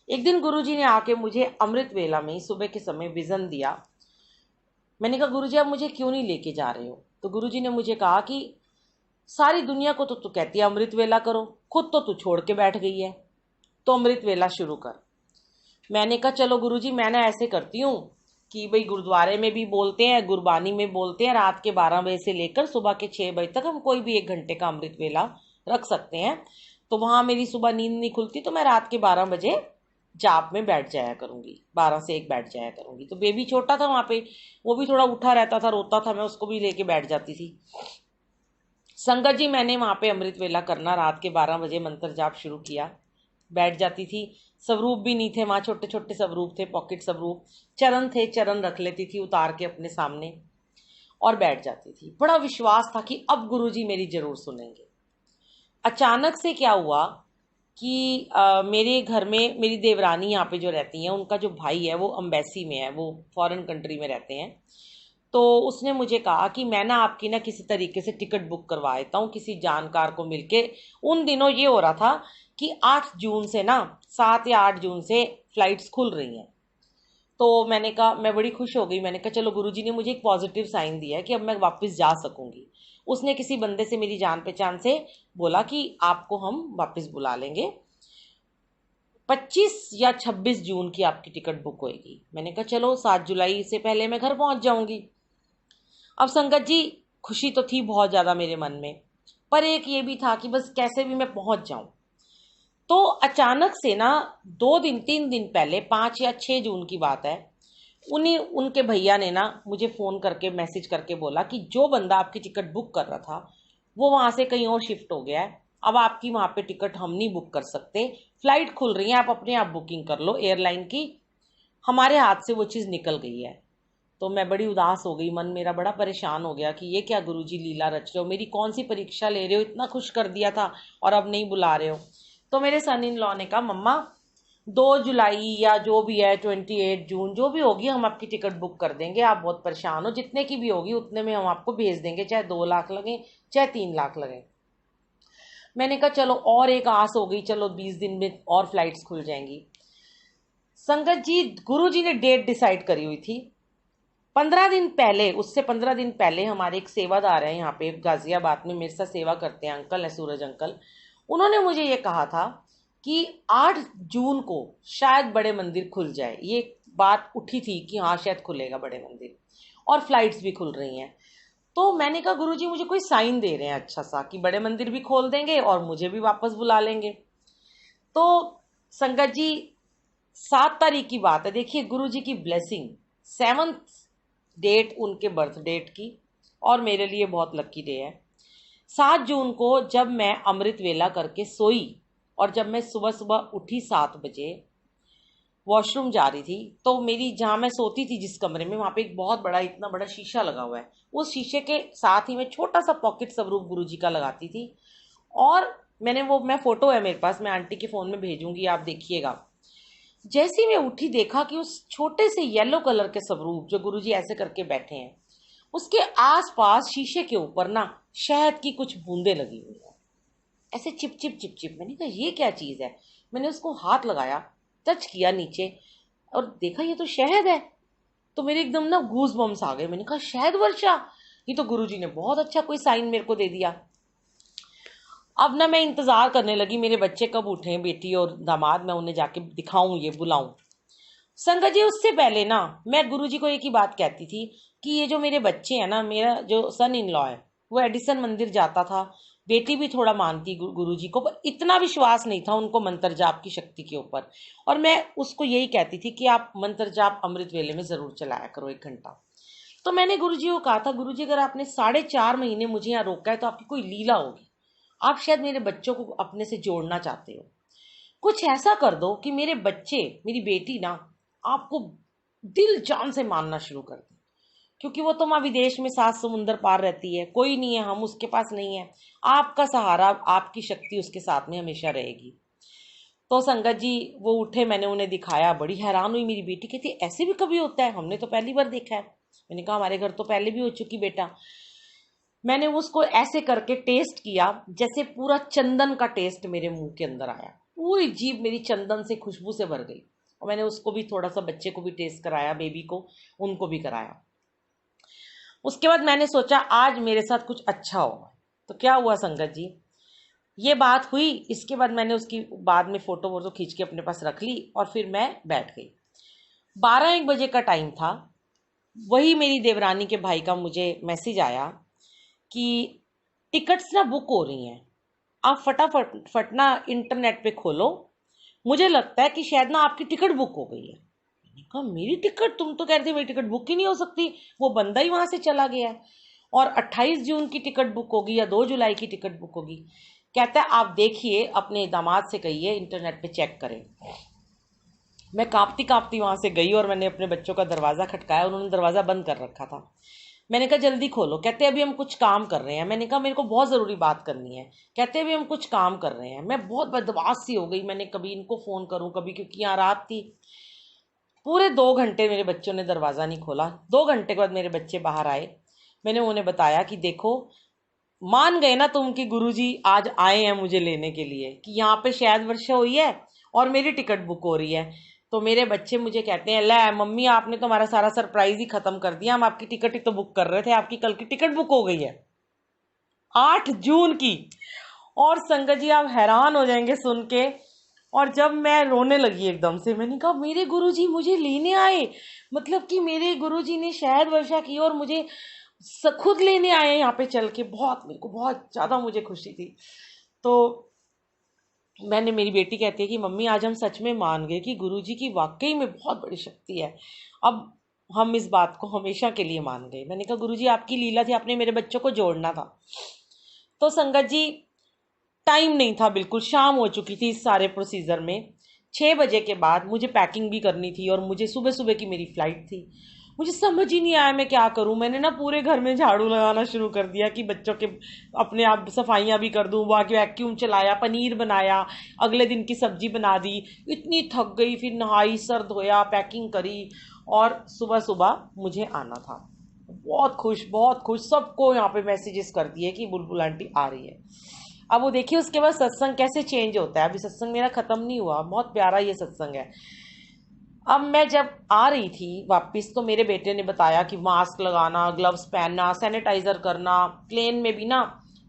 एक दिन गुरुजी ने आके मुझे अमृत वेला में सुबह के समय विजन दिया। मैंने कहा गुरुजी आप मुझे क्यों नहीं लेके जा रहे हो? तो गुरुजी ने मुझे कहा कि सारी दुनिया को तो तू कहती है अमृत वेला करो, खुद तो तू छोड़ के बैठ गई है, तो अमृत वेला शुरू कर। मैंने कहा चलो गुरुजी मैं ना ऐसे करती हूँ कि भाई गुरुद्वारे में भी बोलते हैं, गुरबानी में बोलते हैं, रात के 12 बजे से लेकर सुबह के 6 बजे तक हम कोई भी 1 घंटे का अमृत वेला रख सकते हैं। तो वहाँ मेरी सुबह नींद नहीं खुलती, तो मैं रात के 12 बजे जाप में बैठ जाया करूंगी, 12 से 1 बैठ जाया करूंगी। तो बेबी छोटा था वहाँ पे, वो भी थोड़ा उठा रहता था, रोता था, मैं उसको भी लेके बैठ जाती थी। संगत जी मैंने वहाँ पे अमृत वेला करना, रात के 12 बजे मंत्र जाप शुरू किया, बैठ जाती थी। स्वरूप भी नहीं थे वहाँ, छोटे छोटे स्वरूप थे, पॉकेट स्वरूप, चरण थे, चरण रख लेती थी उतार के अपने सामने और बैठ जाती थी। बड़ा विश्वास था कि अब गुरुजी मेरी जरूर सुनेंगे। अचानक से क्या हुआ कि मेरे घर में मेरी देवरानी यहाँ पे जो रहती हैं, उनका जो भाई है वो अम्बेसी में है, वो फॉरेन कंट्री में रहते हैं। तो उसने मुझे कहा कि मैं ना आपकी ना किसी तरीके से टिकट बुक करवा देता हूँ किसी जानकार को मिलके। उन दिनों ये हो रहा था कि 8 जून से ना 7 या 8 जून से फ्लाइट्स खुल रही हैं। तो मैंने कहा, मैं बड़ी खुश हो गई, मैंने कहा चलो गुरुजी ने मुझे एक पॉजिटिव साइन दिया है कि अब मैं वापस जा सकूंगी। उसने किसी बंदे से, मेरी जान पहचान से बोला कि आपको हम वापस बुला लेंगे, 25 या 26 जून की आपकी टिकट बुक होएगी। मैंने कहा चलो 7 जुलाई से पहले मैं घर पहुंच जाऊंगी। अब संगत जी, खुशी तो थी बहुत ज़्यादा मेरे मन में, पर एक ये भी था कि बस कैसे भी मैं पहुंच जाऊं। तो अचानक से ना 2 दिन 3 दिन पहले, 5 या 6 जून की बात है, उनके भैया ने ना मुझे फ़ोन करके मैसेज करके बोला कि जो बंदा आपकी टिकट बुक कर रहा था वो वहाँ से कहीं और शिफ्ट हो गया है, अब आपकी वहाँ पे टिकट हम नहीं बुक कर सकते, फ्लाइट खुल रही है, आप अपने आप बुकिंग कर लो एयरलाइन की, हमारे हाथ से वो चीज़ निकल गई है। तो मैं बड़ी उदास हो गई, मन मेरा बड़ा परेशान हो गया कि ये क्या गुरुजी लीला रच रहे हो, मेरी कौन सी परीक्षा ले रहे हो, इतना खुश कर दिया था और अब नहीं बुला रहे हो। तो मेरे सन इन लॉ ने कहा मम्मा 2 जुलाई या जो भी है 28 जून जो भी होगी हम आपकी टिकट बुक कर देंगे, आप बहुत परेशान हो, जितने की भी होगी उतने में हम आपको भेज देंगे, चाहे 2 लाख लगे चाहे 3 लाख लगे। मैंने कहा चलो और एक आस हो गई, चलो 20 दिन में और फ्लाइट्स खुल जाएंगी। संगत जी, गुरु जी ने डेट डिसाइड करी हुई थी 15 दिन पहले, उससे 15 दिन पहले हमारे एक सेवादार है यहाँ पे गाजियाबाद में, मेरे साथ सेवा करते हैं, अंकल है सूरज अंकल, उन्होंने मुझे ये कहा था कि 8 जून को शायद बड़े मंदिर खुल जाए, ये बात उठी थी कि हाँ शायद खुलेगा बड़े मंदिर और फ्लाइट्स भी खुल रही हैं। तो मैंने कहा गुरुजी मुझे कोई साइन दे रहे हैं अच्छा सा कि बड़े मंदिर भी खोल देंगे और मुझे भी वापस बुला लेंगे। तो संगत जी 7 तारीख की बात है, देखिए गुरुजी की ब्लेसिंग, 7th डेट उनके बर्थ डेट की और मेरे लिए बहुत लकी डे है। 7 जून को जब मैं अमृत वेला करके सोई और जब मैं सुबह सुबह उठी 7 बजे वॉशरूम जा रही थी, तो मेरी जहाँ मैं सोती थी जिस कमरे में, वहाँ पे एक बहुत बड़ा इतना बड़ा शीशा लगा हुआ है, उस शीशे के साथ ही मैं छोटा सा पॉकेट स्वरूप गुरुजी का लगाती थी। और मैं फोटो है मेरे पास, मैं आंटी के फ़ोन में भेजूंगी, आप देखिएगा। जैसे ही मैं उठी देखा कि उस छोटे से येलो कलर के स्वरूप जो गुरुजी ऐसे करके बैठे हैं, उसके आसपास शीशे के ऊपर ना शहद की कुछ बूंदें लगी हुई है, ऐसे चिप चिप चिप चिप। मैंने कहा ये क्या चीज़ है, मैंने उसको हाथ लगाया, टच किया नीचे और देखा ये तो शहद है। तो मेरे एकदम ना गूज बम्स आ गए, मैंने कहा शहद वर्षा, ये तो गुरुजी ने बहुत अच्छा कोई साइन मेरे को दे दिया। अब ना मैं इंतजार करने लगी मेरे बच्चे कब उठे, बेटी और दामाद, मैं उन्हें जाके दिखाऊं, ये बुलाऊं। संगत जी उससे पहले ना मैं गुरुजी को एक ही बात कहती थी कि ये जो मेरे बच्चे हैं ना, मेरा जो सन इन लॉ है वो एडिसन मंदिर जाता था, बेटी भी थोड़ा मानती गुरुजी को, पर इतना विश्वास नहीं था उनको मंत्र जाप की शक्ति के ऊपर। और मैं उसको यही कहती थी कि आप मंत्र जाप अमृत वेले में जरूर चलाया करो 1 घंटा। तो मैंने गुरुजी को कहा था गुरुजी अगर आपने 4.5 महीने मुझे यहाँ रोका है तो आपकी कोई लीला होगी, आप शायद मेरे बच्चों को अपने से जोड़ना चाहते हो, कुछ ऐसा कर दो कि मेरे बच्चे, मेरी बेटी ना आपको दिल जान से मानना शुरू कर दें, क्योंकि वो तो माँ विदेश में 7 समुंदर पार रहती है, कोई नहीं है, हम उसके पास नहीं है, आपका सहारा, आपकी शक्ति उसके साथ में हमेशा रहेगी। तो संगत जी वो उठे, मैंने उन्हें दिखाया, बड़ी हैरान हुई मेरी बेटी, कहती ऐसे भी कभी होता है, हमने तो पहली बार देखा है। मैंने कहा हमारे घर तो पहले भी हो चुकी बेटा। मैंने उसको ऐसे करके टेस्ट किया जैसे पूरा चंदन का टेस्ट मेरे मुंह के अंदर आया, पूरी जीभ मेरी चंदन से खुशबू से भर गई। और मैंने उसको भी थोड़ा सा, बच्चे को भी टेस्ट कराया, बेबी को, उनको भी कराया। उसके बाद मैंने सोचा आज मेरे साथ कुछ अच्छा होगा। तो क्या हुआ संगत जी, ये बात हुई, इसके बाद मैंने उसकी बाद में फोटो वोटो खींच के अपने पास रख ली और फिर मैं बैठ गई। 12-1 बजे का टाइम था, वही मेरी देवरानी के भाई का मुझे मैसेज आया कि टिकट्स ना बुक हो रही हैं, आप फटाफट ना इंटरनेट पे खोलो, मुझे लगता है कि शायद ना आपकी टिकट बुक हो गई है। मैंने कहा मेरी टिकट, तुम तो कह रहे थे मेरी टिकट बुक ही नहीं हो सकती, वो बंदा ही वहां से चला गया है और 28 जून की टिकट बुक होगी या 2 जुलाई की टिकट बुक होगी। कहता है आप देखिए, अपने दामाद से कहिए इंटरनेट पे चेक करें। मैं कांपती कांपती वहां से गई और मैंने अपने बच्चों का दरवाज़ा खटकाया, उन्होंने दरवाज़ा बंद कर रखा था। मैंने कहा जल्दी खोलो, कहते अभी हम कुछ काम कर रहे हैं। मैंने कहा मेरे को बहुत ज़रूरी बात करनी है, कहते अभी हम कुछ काम कर रहे हैं। मैं बहुत बदमाश सी हो गई, मैंने कभी इनको फ़ोन करूँ कभी, क्योंकि यहाँ रात थी। पूरे 2 घंटे मेरे बच्चों ने दरवाज़ा नहीं खोला। 2 घंटे के बाद मेरे बच्चे बाहर आए, मैंने उन्हें बताया कि देखो, मान गए ना तुम कि गुरुजी आज आए हैं मुझे लेने के लिए, कि यहाँ पे शायद वर्षा हुई है और मेरी टिकट बुक हो रही है। तो मेरे बच्चे मुझे कहते हैं ले मम्मी आपने तो हमारा सारा सरप्राइज ही खत्म कर दिया, हम आपकी टिकट ही तो बुक कर रहे थे, आपकी कल की टिकट बुक हो गई है 8 जून की। और संगत जी आप हैरान हो जाएंगे सुन के, और जब मैं रोने लगी एकदम से, मैंने कहा मेरे गुरुजी मुझे लेने आए, मतलब कि मेरे गुरुजी ने शहद वर्षा की और मुझे खुद लेने आए यहाँ पे चल के। बहुत मेरे को बहुत ज़्यादा मुझे खुशी थी। तो मैंने, मेरी बेटी कहती है कि मम्मी आज हम सच में मान गए कि गुरुजी की वाकई में बहुत बड़ी शक्ति है। अब हम इस बात को हमेशा के लिए मान गए। मैंने कहा गुरुजी आपकी लीला थी, आपने मेरे बच्चों को जोड़ना था। तो संगत जी, टाइम नहीं था, बिल्कुल शाम हो चुकी थी इस सारे प्रोसीजर में। 6 बजे के बाद मुझे पैकिंग भी करनी थी और मुझे सुबह सुबह की मेरी फ्लाइट थी। मुझे समझ ही नहीं आया मैं क्या करूं। मैंने ना पूरे घर में झाड़ू लगाना शुरू कर दिया कि बच्चों के अपने आप सफाइयां भी कर दूं, बाकी वैक्यूम चलाया, पनीर बनाया, अगले दिन की सब्जी बना दी। इतनी थक गई, फिर नहाई, सर धोया, पैकिंग करी और सुबह सुबह मुझे आना था। बहुत खुश सबको यहाँ पे मैसेजेस कर दिए कि बुलबुल आंटी आ रही है। अब वो देखिए उसके बाद सत्संग कैसे चेंज होता है। अभी सत्संग मेरा खत्म नहीं हुआ, बहुत प्यारा ये सत्संग है। अब मैं जब आ रही थी वापस तो मेरे बेटे ने बताया कि मास्क लगाना, ग्लव्स पहनना, सैनिटाइजर करना। प्लेन में भी ना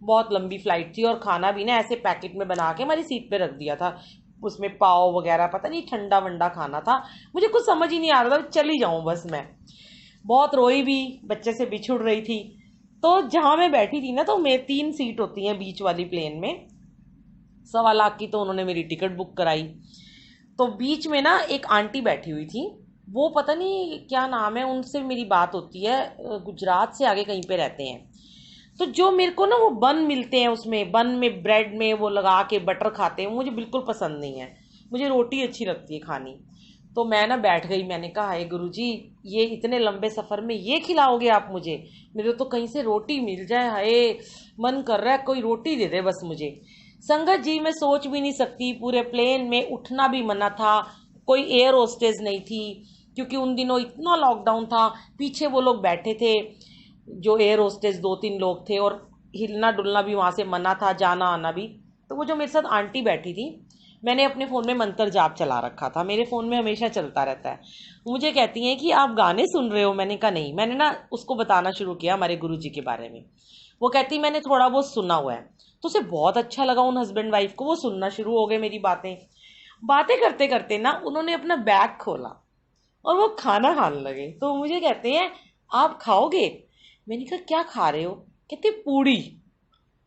बहुत लंबी फ्लाइट थी और खाना भी ना ऐसे पैकेट में बना के हमारी सीट पे रख दिया था। उसमें पाव वगैरह, पता नहीं ठंडा वंडा खाना था। मुझे कुछ समझ ही नहीं आ रहा था, चली जाऊं बस मैं। बहुत रोई भी, बच्चे से बिछुड़ रही थी। तो जहां मैं बैठी थी ना, तो मैं 3 सीट होती हैं बीच वाली प्लेन में, 1.25 लाख की तो उन्होंने मेरी टिकट बुक कराई। तो बीच में ना एक आंटी बैठी हुई थी, वो पता नहीं क्या नाम है, उनसे मेरी बात होती है, गुजरात से आगे कहीं पे रहते हैं। तो जो मेरे को ना वो बन मिलते हैं, उसमें बन में ब्रेड में वो लगा के बटर खाते हैं, मुझे बिल्कुल पसंद नहीं है। मुझे रोटी अच्छी लगती है खानी। तो मैं ना बैठ गई, मैंने कहा हाय गुरुजी, ये इतने लंबे सफ़र में ये खिलाओगे आप मुझे? मेरे तो कहीं से रोटी मिल जाए, हाय मन कर रहा है कोई रोटी दे दे बस मुझे। संगत जी, मैं सोच भी नहीं सकती, पूरे प्लेन में उठना भी मना था, कोई एयर होस्टेस नहीं थी क्योंकि उन दिनों इतना लॉकडाउन था। पीछे वो लोग बैठे थे जो एयर होस्टेस, 2-3 लोग थे, और हिलना डुलना भी वहाँ से मना था, जाना आना भी। तो वो जो मेरे साथ आंटी बैठी थी, मैंने अपने फ़ोन में मंत्र जाप चला रखा था, मेरे फ़ोन में हमेशा चलता रहता है। मुझे कहती हैं कि आप गाने सुन रहे हो? मैंने कहा नहीं। मैंने ना उसको बताना शुरू किया हमारे गुरुजी के बारे में। वो कहती मैंने थोड़ा बहुत सुना हुआ है। तो उसे बहुत अच्छा लगा उन हस्बैंड वाइफ को, वो सुनना शुरू हो गए मेरी बातें। बातें करते करते ना उन्होंने अपना बैग खोला और वो खाना खाने लगे। तो मुझे कहते हैं आप खाओगे? मैंने कहा क्या खा रहे हो? कहते पूड़ी।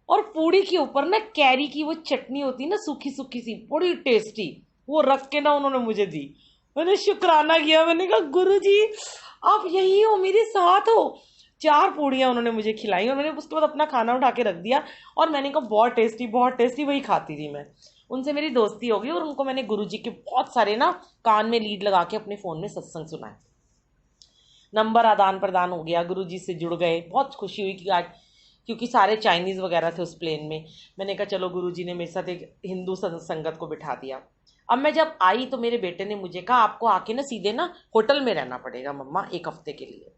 और पूड़ी के ऊपर ना कैरी की वो चटनी होती है ना, सूखी सूखी सी, बड़ी टेस्टी, वो रख के ना उन्होंने मुझे दी। मैंने शुक्राना किया, मैंने कहा गुरु जी आप यही हो, मेरे साथ हो। 4 पूड़ियाँ उन्होंने मुझे खिलाई और मैंने उसके बाद अपना खाना उठा के रख दिया। और मैंने कहा बहुत टेस्टी, वही खाती थी मैं। उनसे मेरी दोस्ती हो गई और उनको मैंने गुरुजी के बहुत सारे ना कान में लीड लगा के अपने फ़ोन में सत्संग सुनाए। नंबर आदान प्रदान हो गया, गुरुजी से जुड़ गए। बहुत खुशी हुई कि आज, क्योंकि सारे चाइनीज़ वगैरह थे उस प्लेन में। मैंने कहा चलो, गुरुजी ने मेरे साथ एक हिंदू संगत को बिठा दिया। अब मैं जब आई तो मेरे बेटे ने मुझे कहा आपको आके ना सीधे ना होटल में रहना पड़ेगा मम्मा, 1 हफ्ते के लिए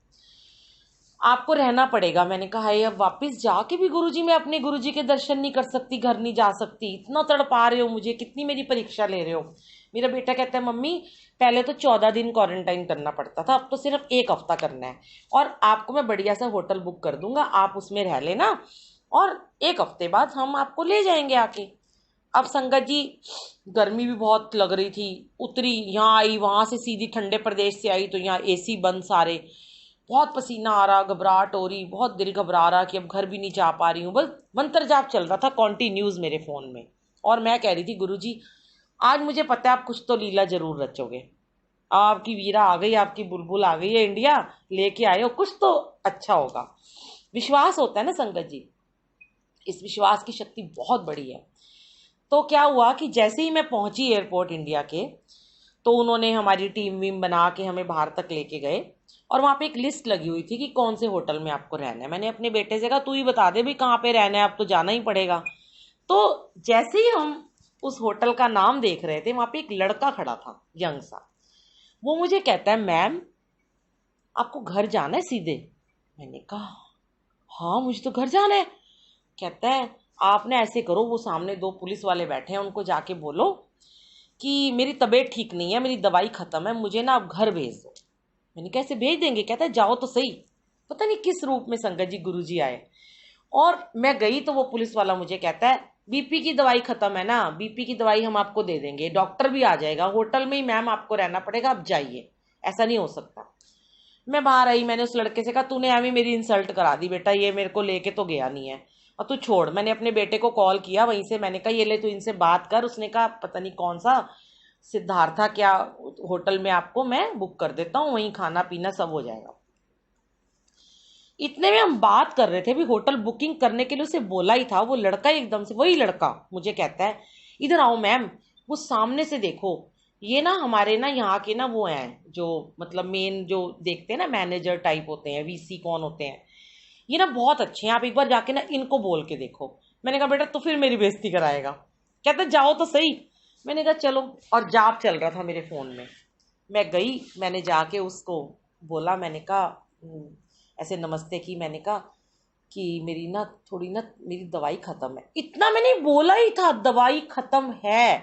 आपको रहना पड़ेगा। मैंने कहा अब वापस जाके भी गुरुजी, मैं अपने गुरुजी के दर्शन नहीं कर सकती, घर नहीं जा सकती, इतना तड़पा रहे हो मुझे, कितनी मेरी परीक्षा ले रहे हो। मेरा बेटा कहता है मम्मी पहले तो 14 दिन क्वारंटाइन करना पड़ता था, अब तो सिर्फ 1 हफ्ता करना है, और आपको मैं बढ़िया सा होटल बुक कर दूंगा, आप उसमें रह लेना और 1 हफ्ते बाद हम आपको ले जाएंगे आके। अब संगत जी, गर्मी भी बहुत लग रही थी। उतरी, यहाँ आई, वहां से सीधी ठंडे प्रदेश से आई तो यहाँ एसी बंद सारे, बहुत पसीना आ रहा, घबराहट हो रही, बहुत दिल घबरा रहा कि अब घर भी नहीं जा पा रही हूँ। बस मंत्र जाप चल रहा था कॉन्टिन्यूज मेरे फ़ोन में। और मैं कह रही थी गुरुजी आज मुझे पता है आप कुछ तो लीला जरूर रचोगे, आपकी वीरा आ गई, आपकी बुलबुल आ गई है इंडिया, लेके आए हो, कुछ तो अच्छा होगा। विश्वास होता है ना संगत जी, इस विश्वास की शक्ति बहुत बड़ी है। तो क्या हुआ कि जैसे ही मैं पहुंची एयरपोर्ट इंडिया के, तो उन्होंने हमारी टीम वीम बना के हमें बाहर तक लेके गए और वहाँ पे एक लिस्ट लगी हुई थी कि कौन से होटल में आपको रहना है। मैंने अपने बेटे से कहा तू ही बता दे भाई कहाँ पे रहना है, अब तो जाना ही पड़ेगा। तो जैसे ही हम उस होटल का नाम देख रहे थे, वहाँ पे एक लड़का खड़ा था, यंग सा। वो मुझे कहता है मैम आपको घर जाना है सीधे? मैंने कहा हाँ मुझे तो घर जाना है। कहता है आप ना ऐसे करो, वो सामने 2 पुलिस वाले बैठे हैं, उनको जाके बोलो कि मेरी तबीयत ठीक नहीं है, मेरी दवाई ख़त्म है, मुझे ना आप घर भेज दो। मैंने कैसे भेज देंगे? कहता है जाओ तो सही। पता नहीं किस रूप में संगत जी गुरुजी आए। और मैं गई तो वो पुलिस वाला मुझे कहता है बीपी की दवाई खत्म है ना, बीपी की दवाई हम आपको दे देंगे, डॉक्टर भी आ जाएगा, होटल में ही मैम आपको रहना पड़ेगा, आप जाइए, ऐसा नहीं हो सकता। मैं बाहर आई, मैंने उस लड़के से कहा तूने अभी मेरी इंसल्ट करा दी बेटा, ये मेरे को लेके तो गया नहीं है, और तू छोड़। मैंने अपने बेटे को कॉल किया वहीं से, मैंने कहा ये ले तू इनसे बात कर। उसने कहा पता नहीं कौन सा सिद्धार्था क्या होटल में आपको मैं बुक कर देता हूँ, वहीं खाना पीना सब हो जाएगा। इतने में हम बात कर रहे थे, भी होटल बुकिंग करने के लिए उसे बोला ही था, वो लड़का एकदम से, वही लड़का मुझे कहता है इधर आओ मैम, वो सामने से देखो, ये ना हमारे ना यहाँ के ना वो हैं जो मतलब मेन जो देखते हैं ना मैनेजर टाइप होते हैं, वीसी कौन होते हैं, ये ना बहुत अच्छे हैं, आप एक बार जाके ना इनको बोल के देखो। मैंने कहा बेटा तो फिर मेरी बेइज्जती कराएगा? कहता जाओ तो सही। मैंने कहा चलो, और जाप चल रहा था मेरे फ़ोन में। मैं गई, मैंने जाके उसको बोला, मैंने कहा ऐसे नमस्ते की, मैंने कहा कि मेरी ना थोड़ी ना मेरी दवाई ख़त्म है, इतना मैंने बोला ही था, दवाई ख़त्म है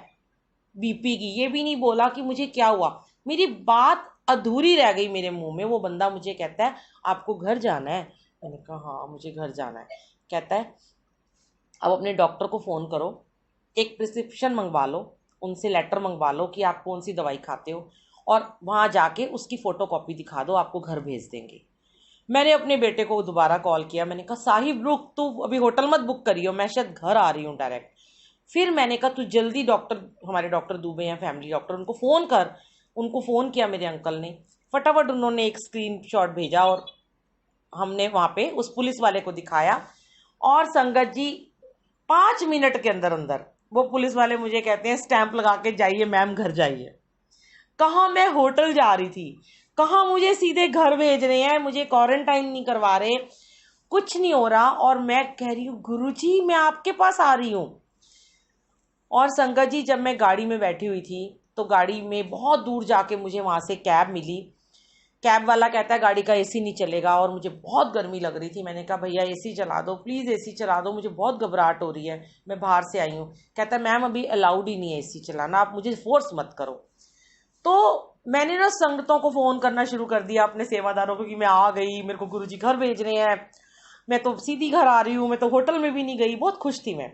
बीपी की, ये भी नहीं बोला कि मुझे क्या हुआ। मेरी बात अधूरी रह गई मेरे मुंह में। वो बंदा मुझे कहता है आपको घर जाना है? मैंने कहा हाँ मुझे घर जाना है। कहता है अब अपने डॉक्टर को फ़ोन करो, एक प्रिस्क्रिप्शन मंगवा लो, उनसे लेटर मंगवा लो कि आप कौन सी दवाई खाते हो, और वहाँ जाके उसकी फ़ोटो कॉपी दिखा दो, आपको घर भेज देंगे। मैंने अपने बेटे को दोबारा कॉल किया, मैंने कहा साहिब रुक, तू अभी होटल मत बुक करियो, मैं शायद घर आ रही हूँ डायरेक्ट। फिर मैंने कहा तू जल्दी डॉक्टर, हमारे डॉक्टर दुबे हैं फैमिली डॉक्टर, उनको फ़ोन कर। उनको फ़ोन किया मेरे अंकल ने, फटाफट उन्होंने एक स्क्रीनशॉट भेजा, और हमने वहाँ पे उस पुलिस वाले को दिखाया, और संगत जी 5 मिनट के अंदर अंदर वो पुलिस वाले मुझे कहते हैं स्टैंप लगा के जाइए मैम घर जाइए। कहाँ मैं होटल जा रही थी, कहाँ मुझे सीधे घर भेज रहे हैं, मुझे क्वारंटाइन नहीं करवा रहे, कुछ नहीं हो रहा, और मैं कह रही हूँ गुरुजी मैं आपके पास आ रही हूँ। और संगत जी जब मैं गाड़ी में बैठी हुई थी तो गाड़ी में बहुत दूर जाके मुझे वहाँ से कैब मिली। कैब वाला कहता है गाड़ी का एसी नहीं चलेगा, और मुझे बहुत गर्मी लग रही थी। मैंने कहा भैया एसी चला दो प्लीज़, एसी चला दो, मुझे बहुत घबराहट हो रही है, मैं बाहर से आई हूँ। कहता है मैम अभी अलाउड ही नहीं है एसी चलाना, आप मुझे फोर्स मत करो। तो मैंने ना संगतों को फ़ोन करना शुरू कर दिया, अपने सेवादारों को, कि मैं आ गई, मेरे को गुरुजी घर भेज रहे हैं, मैं तो सीधी घर आ रही हूँ, मैं तो होटल में भी नहीं गई। बहुत खुश थी मैं।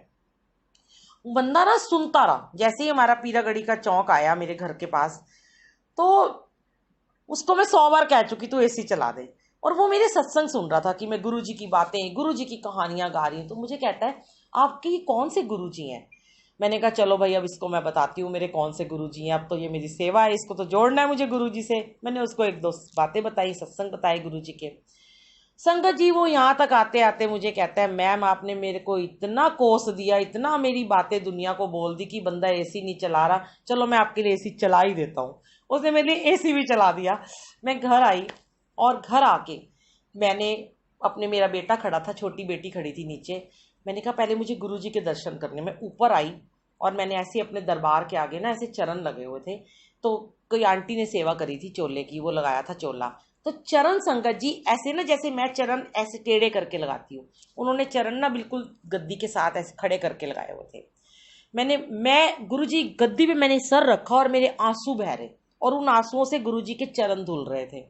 बंदा ना सुनता रहा। जैसे ही हमारा पीरागढ़ी का चौक आया मेरे घर के पास, तो उसको मैं 100 बार कह चुकी तू एसी चला दे, और वो मेरे सत्संग सुन रहा था कि मैं गुरुजी की बातें, गुरुजी की कहानियां गा रही हूँ। तो मुझे कहता है आपके कौन से गुरुजी हैं? मैंने कहा चलो भाई अब इसको मैं बताती हूँ मेरे कौन से गुरुजी हैं, अब तो ये मेरी सेवा है, इसको तो जोड़ना है मुझे गुरुजी से। मैंने उसको एक दो बातें बताई, सत्संग बताए गुरुजी के। संगत जी वो यहाँ तक आते आते मुझे कहता है मैम आपने मेरे को इतना कोस दिया, इतना मेरी बातें दुनिया को बोल दी कि बंदा एसी नहीं चला रहा, चलो मैं आपके लिए एसी चला ही देता हूँ। उसने मेरे लिए एसी भी चला दिया। मैं घर आई, और घर आके मैंने अपने, मेरा बेटा खड़ा था, छोटी बेटी खड़ी थी नीचे, मैंने कहा पहले मुझे गुरुजी के दर्शन करने। मैं ऊपर आई, और मैंने ऐसे अपने दरबार के आगे ना ऐसे चरण लगे हुए थे, तो कोई आंटी ने सेवा करी थी चोले की, वो लगाया था चोला, तो चरण संगत जी ऐसे ना, जैसे मैं चरण ऐसे टेढ़े करके लगाती हूँ, उन्होंने चरण ना बिल्कुल गद्दी के साथ ऐसे खड़े करके लगाए हुए थे। मैं गुरुजी गद्दी पे मैंने सर रखा, और मेरे आंसू बह रहे, और उन आंसुओं से गुरुजी के चरण धुल रहे थे।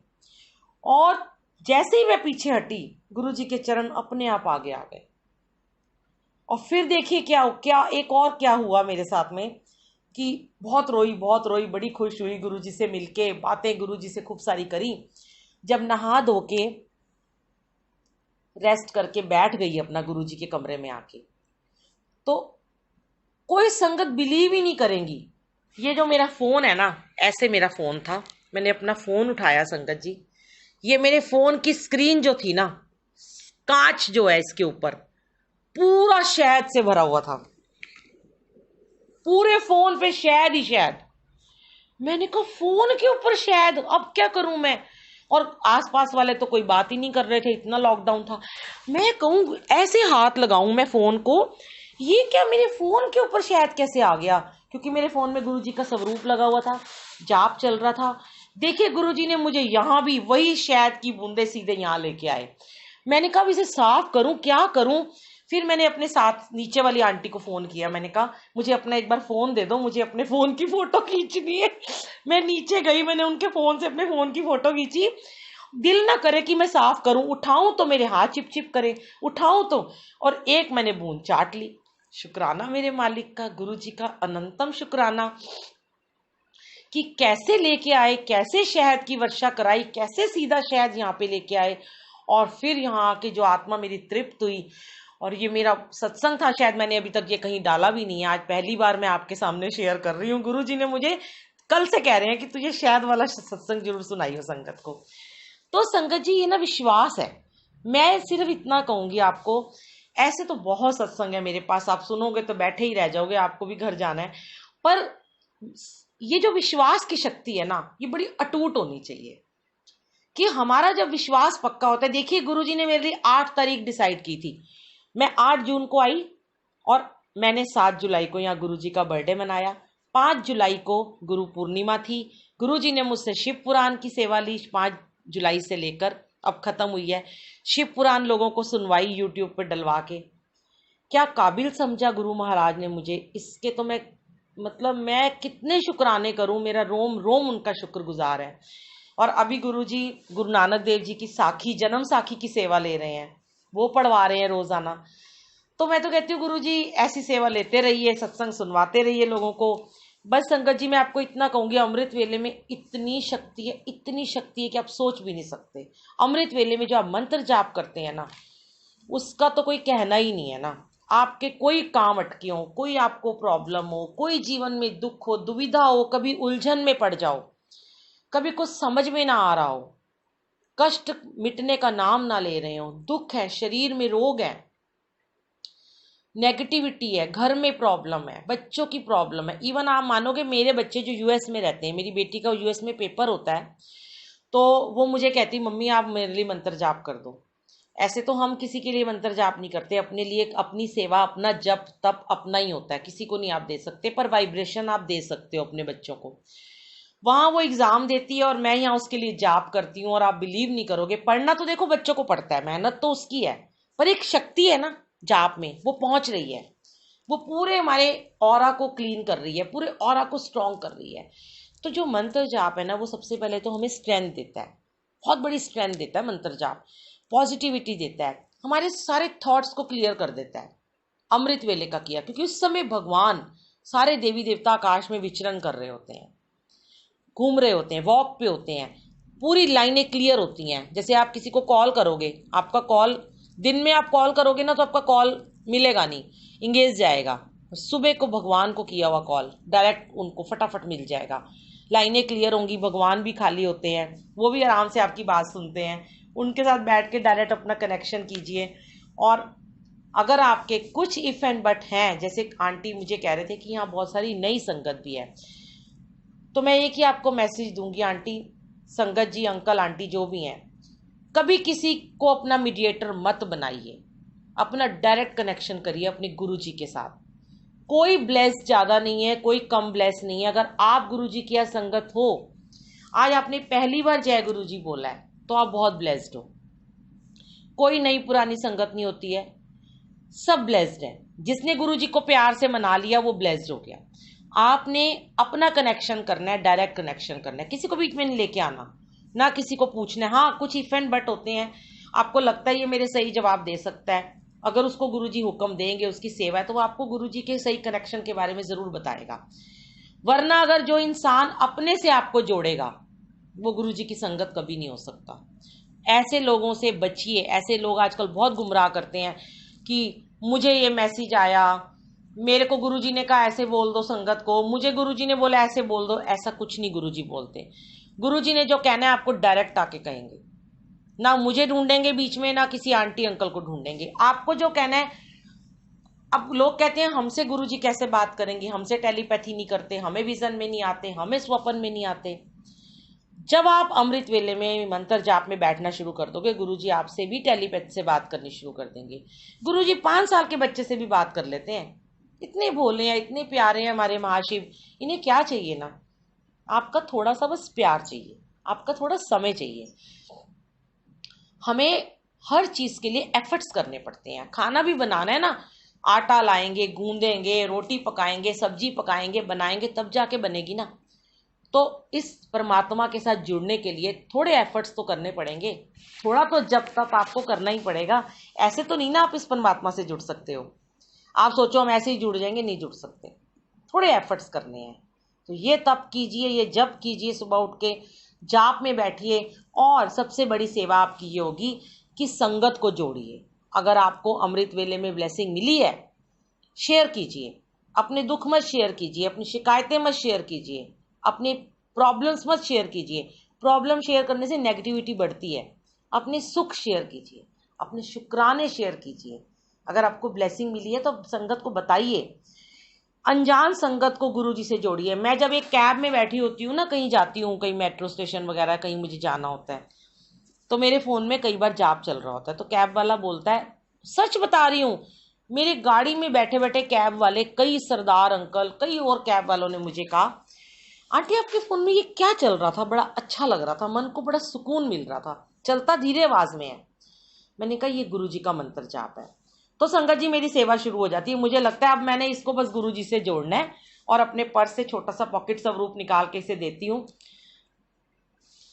और जैसे ही मैं पीछे हटी, गुरुजी के चरण अपने आप आगे आ गए। और फिर देखिए क्या क्या एक और क्या हुआ मेरे साथ में, कि बहुत रोई, बहुत रोई, बड़ी खुश हुई गुरुजी से मिलके, बातें गुरुजी से खूब सारी करी। जब नहा धो के रेस्ट करके बैठ गई अपना गुरुजी के कमरे में आके, तो कोई संगत बिलीव ही नहीं करेंगी, ये जो मेरा फ़ोन है ना, ऐसे मेरा फ़ोन था, मैंने अपना फ़ोन उठाया संगत जी, ये मेरे फ़ोन की स्क्रीन जो थी ना, कांच जो है इसके ऊपर पूरा शहद से भरा हुआ था, पूरे फ़ोन पे शहद ही शहद। मैंने कहा फ़ोन के ऊपर शहद, अब क्या करूं मैं? और आसपास वाले तो कोई बात ही नहीं कर रहे थे, इतना लॉकडाउन था। मैं कहूँ ऐसे हाथ लगाऊं मैं फ़ोन को, ये क्या मेरे फ़ोन के ऊपर शहद कैसे आ गया? क्योंकि मेरे फ़ोन में गुरुजी का स्वरूप लगा हुआ था, जाप चल रहा था। देखिए गुरुजी ने मुझे यहाँ भी वही शहद की बूंदे सीधे यहाँ लेके आए। मैंने कहा इसे साफ करूं, क्या करूं? फिर मैंने अपने साथ नीचे वाली आंटी को फ़ोन किया, मैंने कहा मुझे अपना एक बार फ़ोन दे दो, मुझे अपने फ़ोन की फ़ोटो खींचनी है। मैं नीचे गई, मैंने उनके फ़ोन से अपने फ़ोन की फ़ोटो खींची। दिल ना करे कि मैं साफ करूं, उठाऊं तो मेरे हाथ चिप चिप करे, उठाऊं तो, और एक मैंने बूंद चाट ली। शुक्राना मेरे मालिक का, गुरु जी का अनंतम शुक्राना कि कैसे लेके आए, कैसे शहद की वर्षा कराई, कैसे सीधा शहद यहाँ पे लेके आए, और फिर यहाँ आके जो आत्मा मेरी तृप्त हुई। और ये मेरा सत्संग था, शायद मैंने अभी तक ये कहीं डाला भी नहीं है, आज पहली बार मैं आपके सामने शेयर कर रही हूँ। गुरु जी ने मुझे कल से कह रहे हैं कि तुझे शहद वाला सत्संग जरूर सुनाई हो संगत को। तो संगत जी, ये ना विश्वास है। मैं सिर्फ इतना कहूंगी आपको, ऐसे तो बहुत सत्संग है मेरे पास, आप सुनोगे तो बैठे ही रह जाओगे, आपको भी घर जाना है। पर ये जो विश्वास की शक्ति है ना, ये बड़ी अटूट होनी चाहिए कि हमारा जब विश्वास पक्का होता है। देखिए, गुरुजी ने मेरे लिए 8 तारीख डिसाइड की थी। मैं 8 जून को आई और मैंने 7 जुलाई को यहाँ गुरुजी का बर्थडे मनाया। 5 जुलाई को गुरु पूर्णिमा थी। गुरुजी ने मुझसे शिव पुराण की सेवा ली 5 जुलाई से लेकर अब खत्म हुई है। शिव पुराण लोगों को सुनवाई यूट्यूब पर डलवा के। क्या काबिल समझा गुरु महाराज ने मुझे, इसके तो मैं कितने शुक्राने करूं, मेरा रोम रोम उनका शुक्रगुजार है। और अभी गुरुजी गुरु नानक देव जी की साखी, जन्म साखी की सेवा ले रहे हैं, वो पढ़वा रहे हैं रोजाना। तो मैं तो कहती हूँ गुरुजी ऐसी सेवा लेते रहिए, सत्संग सुनवाते रहिए लोगों को। बस संगत जी, मैं आपको इतना कहूंगी, अमृत वेले में इतनी शक्ति है, इतनी शक्ति है कि आप सोच भी नहीं सकते। अमृत वेले में जो आप मंत्र जाप करते हैं ना, उसका तो कोई कहना ही नहीं है ना। आपके कोई काम अटके हो, कोई आपको प्रॉब्लम हो, कोई जीवन में दुख हो, दुविधा हो, कभी उलझन में पड़ जाओ, कभी कुछ समझ में ना आ रहा हो, कष्ट मिटने का नाम ना ले रहे हो, दुख है, शरीर में रोग है, नेगेटिविटी है, घर में प्रॉब्लम है, बच्चों की प्रॉब्लम है। इवन आप मानोगे, मेरे बच्चे जो यूएस में रहते हैं, मेरी बेटी का यूएस में पेपर होता है, तो वो मुझे कहती, मम्मी आप मेरे लिए मंत्र जाप कर दो। ऐसे तो हम किसी के लिए मंत्र जाप नहीं करते, अपने लिए अपनी सेवा, अपना जप तप अपना ही होता है, किसी को नहीं आप दे सकते, पर वाइब्रेशन आप दे सकते हो अपने बच्चों को। वहां वो एग्जाम देती है और मैं यहाँ उसके लिए जाप करती हूँ, और आप बिलीव नहीं करोगे, पढ़ना तो देखो बच्चों को पड़ता है, मेहनत तो उसकी है, पर एक शक्ति है ना जाप में, वो पहुंच रही है, वो पूरे हमारे ऑरा को क्लीन कर रही है, पूरे ऑरा को स्ट्रॉन्ग कर रही है। तो जो मंत्र जाप है ना, वो सबसे पहले तो हमें स्ट्रेंथ देता है, बहुत बड़ी स्ट्रेंथ देता है मंत्र जाप, पॉजिटिविटी देता है, हमारे सारे थॉट्स को क्लियर कर देता है। अमृत वेले का किया, क्योंकि उस समय भगवान सारे देवी देवता आकाश में विचरण कर रहे होते हैं, घूम रहे होते हैं, वॉक पे होते हैं, पूरी लाइनें क्लियर होती हैं। जैसे आप किसी को कॉल करोगे, आपका कॉल दिन में आप कॉल करोगे ना, तो आपका कॉल मिलेगा नहीं, इंगेज जाएगा। सुबह को भगवान को किया हुआ कॉल डायरेक्ट उनको फटाफट मिल जाएगा, लाइनें क्लियर होंगी, भगवान भी खाली होते हैं, वो भी आराम से आपकी बात सुनते हैं, उनके साथ बैठ के डायरेक्ट अपना कनेक्शन कीजिए। और अगर आपके कुछ इफ एंड बट हैं, जैसे आंटी मुझे कह रहे थे कि यहाँ बहुत सारी नई संगत भी है, तो मैं एक ही आपको मैसेज दूंगी आंटी, संगत जी, अंकल आंटी जो भी हैं, कभी किसी को अपना मीडिएटर मत बनाइए, अपना डायरेक्ट कनेक्शन करिए अपने गुरु जी के साथ। कोई ब्लेस ज्यादा नहीं है, कोई कम ब्लेस नहीं है। अगर आप गुरु जी की संगत हो, आज आपने पहली बार जय गुरु जी बोला है, तो आप बहुत ब्लेस्ड हो। कोई नई पुरानी संगत नहीं होती है, सब ब्लेस्ड है। जिसने गुरु जी को प्यार से मना लिया वो ब्लेस्ड हो गया। आपने अपना कनेक्शन करना है, डायरेक्ट कनेक्शन करना है, किसी को बीच में नहीं लेके आना, ना किसी को पूछना है। हाँ, कुछ इफ एंड बट होते हैं, आपको लगता है ये मेरे सही जवाब दे सकता है, अगर उसको गुरुजी हुक्म देंगे, उसकी सेवा है, तो वो आपको गुरुजी के सही कनेक्शन के बारे में जरूर बताएगा। वरना अगर जो इंसान अपने से आपको जोड़ेगा, वो गुरुजी की संगत कभी नहीं हो सकता। ऐसे लोगों से बचिए। ऐसे लोग आजकल बहुत गुमराह करते हैं कि मुझे ये मैसेज आया, मेरे को गुरुजी ने कहा ऐसे बोल दो संगत को, मुझे गुरुजी ने बोला ऐसे बोल दो। ऐसा कुछ नहीं गुरुजी बोलते। गुरुजी ने जो कहना है आपको डायरेक्ट आके कहेंगे, ना मुझे ढूंढेंगे बीच में, ना किसी आंटी अंकल को ढूंढेंगे। आपको जो कहना है, अब लोग कहते हैं हमसे गुरुजी कैसे बात करेंगे, हमसे टेलीपैथी नहीं करते, हमें विजन में नहीं आते, हमें स्वप्न में नहीं आते। जब आप अमृत वेले में मंत्र जाप में बैठना शुरू कर दोगे, गुरुजी आपसे भी टेलीपैथी से बात करनी शुरू कर देंगे। गुरुजी 5 साल के बच्चे से भी बात कर लेते हैं, इतने भोले हैं, इतने प्यारे हैं हमारे महाशिव। इन्हें क्या चाहिए ना, आपका थोड़ा सा बस प्यार चाहिए, आपका थोड़ा समय चाहिए। हमें हर चीज के लिए एफर्ट्स करने पड़ते हैं। खाना भी बनाना है ना, आटा लाएंगे, गूंदेंगे, रोटी पकाएंगे, सब्जी पकाएंगे, बनाएंगे, तब जाके बनेगी ना। तो इस परमात्मा के साथ जुड़ने के लिए थोड़े एफर्ट्स तो करने पड़ेंगे, थोड़ा तो जब तक आपको करना ही पड़ेगा। ऐसे तो नहीं ना आप इस परमात्मा से जुड़ सकते हो। आप सोचो हम ऐसे ही जुड़ जाएंगे, नहीं जुड़ सकते, थोड़े एफर्ट्स करने हैं। तो ये तब कीजिए, ये जब कीजिए, सुबह उठ के जाप में बैठिए। और सबसे बड़ी सेवा आपकी ये होगी कि संगत को जोड़िए। अगर आपको अमृत वेले में ब्लेसिंग मिली है, शेयर कीजिए। अपने दुख मत शेयर कीजिए, अपनी शिकायतें मत शेयर कीजिए, अपने प्रॉब्लम्स मत शेयर कीजिए। प्रॉब्लम शेयर करने से नेगेटिविटी बढ़ती है। अपने सुख शेयर कीजिए, अपने शुक्राने शेयर कीजिए। अगर आपको ब्लेसिंग मिली है तो संगत को बताइए। अनजान संगत को गुरुजी से जोड़िए। मैं जब एक कैब में बैठी होती हूँ ना, कहीं जाती हूँ, कहीं मेट्रो स्टेशन वगैरह कहीं मुझे जाना होता है, तो मेरे फ़ोन में कई बार जाप चल रहा होता है। तो कैब वाला बोलता है, सच बता रही हूँ, मेरी गाड़ी में बैठे बैठे कैब वाले, कई सरदार अंकल, कई और कैब वालों ने मुझे कहा, आंटी आपके फ़ोन में ये क्या चल रहा था, बड़ा अच्छा लग रहा था, मन को बड़ा सुकून मिल रहा था, चलता धीरे आवाज़ में है। मैंने कहा ये गुरुजी का मंत्र जाप है। तो संगत जी मेरी सेवा शुरू हो जाती है। मुझे लगता है अब मैंने इसको बस गुरुजी से जोड़ना है, और अपने पर्स से छोटा सा पॉकेट स्वरूप निकाल के इसे देती हूँ।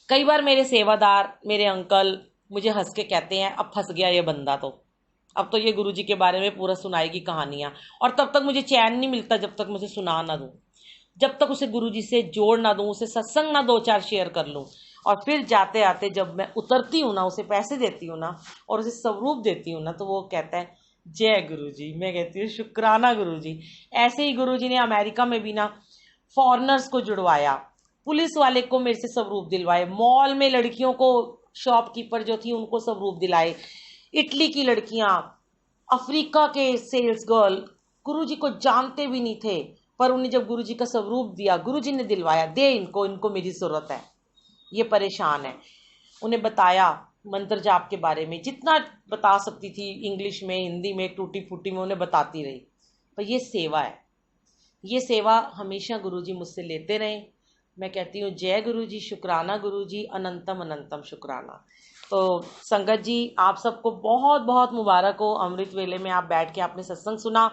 कई बार मेरे सेवादार, मेरे अंकल मुझे हंस के कहते हैं, अब फंस गया ये बंदा, तो अब तो ये गुरुजी के बारे में पूरा सुनाएगी कहानियाँ। और तब तक मुझे चैन नहीं मिलता जब तक मुझे सुना ना दूँ, जब तक उसे गुरुजी से जोड़ ना दूँ, उसे सत्संग ना 2-4 शेयर कर लूँ। और फिर जाते आते जब मैं उतरती हूँ ना, उसे पैसे देती हूँ ना, और उसे स्वरूप देती हूँ ना, तो वो कहता है जय गुरुजी। मैं कहती हूँ शुक्राना गुरुजी। ऐसे ही गुरुजी ने अमेरिका में भी ना फॉरेनर्स को जुड़वाया, पुलिस वाले को मेरे से स्वरूप दिलवाए, मॉल में लड़कियों को, शॉपकीपर जो थी उनको स्वरूप दिलाए, इटली की लड़कियां, अफ्रीका के सेल्स गर्ल गुरुजी को जानते भी नहीं थे, पर उन्हें जब गुरुजी का स्वरूप दिया, गुरुजी ने दिलवाया, दे इनको, इनको मेरी जरूरत है, ये परेशान है। उन्हें बताया मंत्र जाप के बारे में, जितना बता सकती थी, इंग्लिश में, हिंदी में, टूटी फूटी में उन्हें बताती रही। पर ये सेवा है, ये सेवा हमेशा गुरुजी मुझसे लेते रहें। मैं कहती हूँ जय गुरुजी, शुक्राना गुरुजी, अनंतम अनंतम शुक्राना। तो संगत जी आप सबको बहुत बहुत मुबारक हो। अमृत वेले में आप बैठ के आपने सत्संग सुना,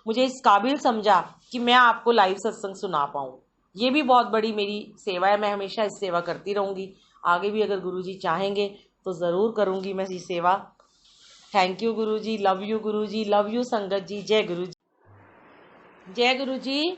मुझे इस काबिल समझा कि मैं आपको लाइव सत्संग सुना पाऊँ। ये भी बहुत बड़ी मेरी सेवा है, मैं हमेशा इस सेवा करती रहूँगी। आगे भी अगर गुरुजी चाहेंगे तो ज़रूर करूँगी मैं ये सेवा। Thank you Guruji, love you Guruji, love you संगत जी। जय गुरुजी, जय गुरुजी।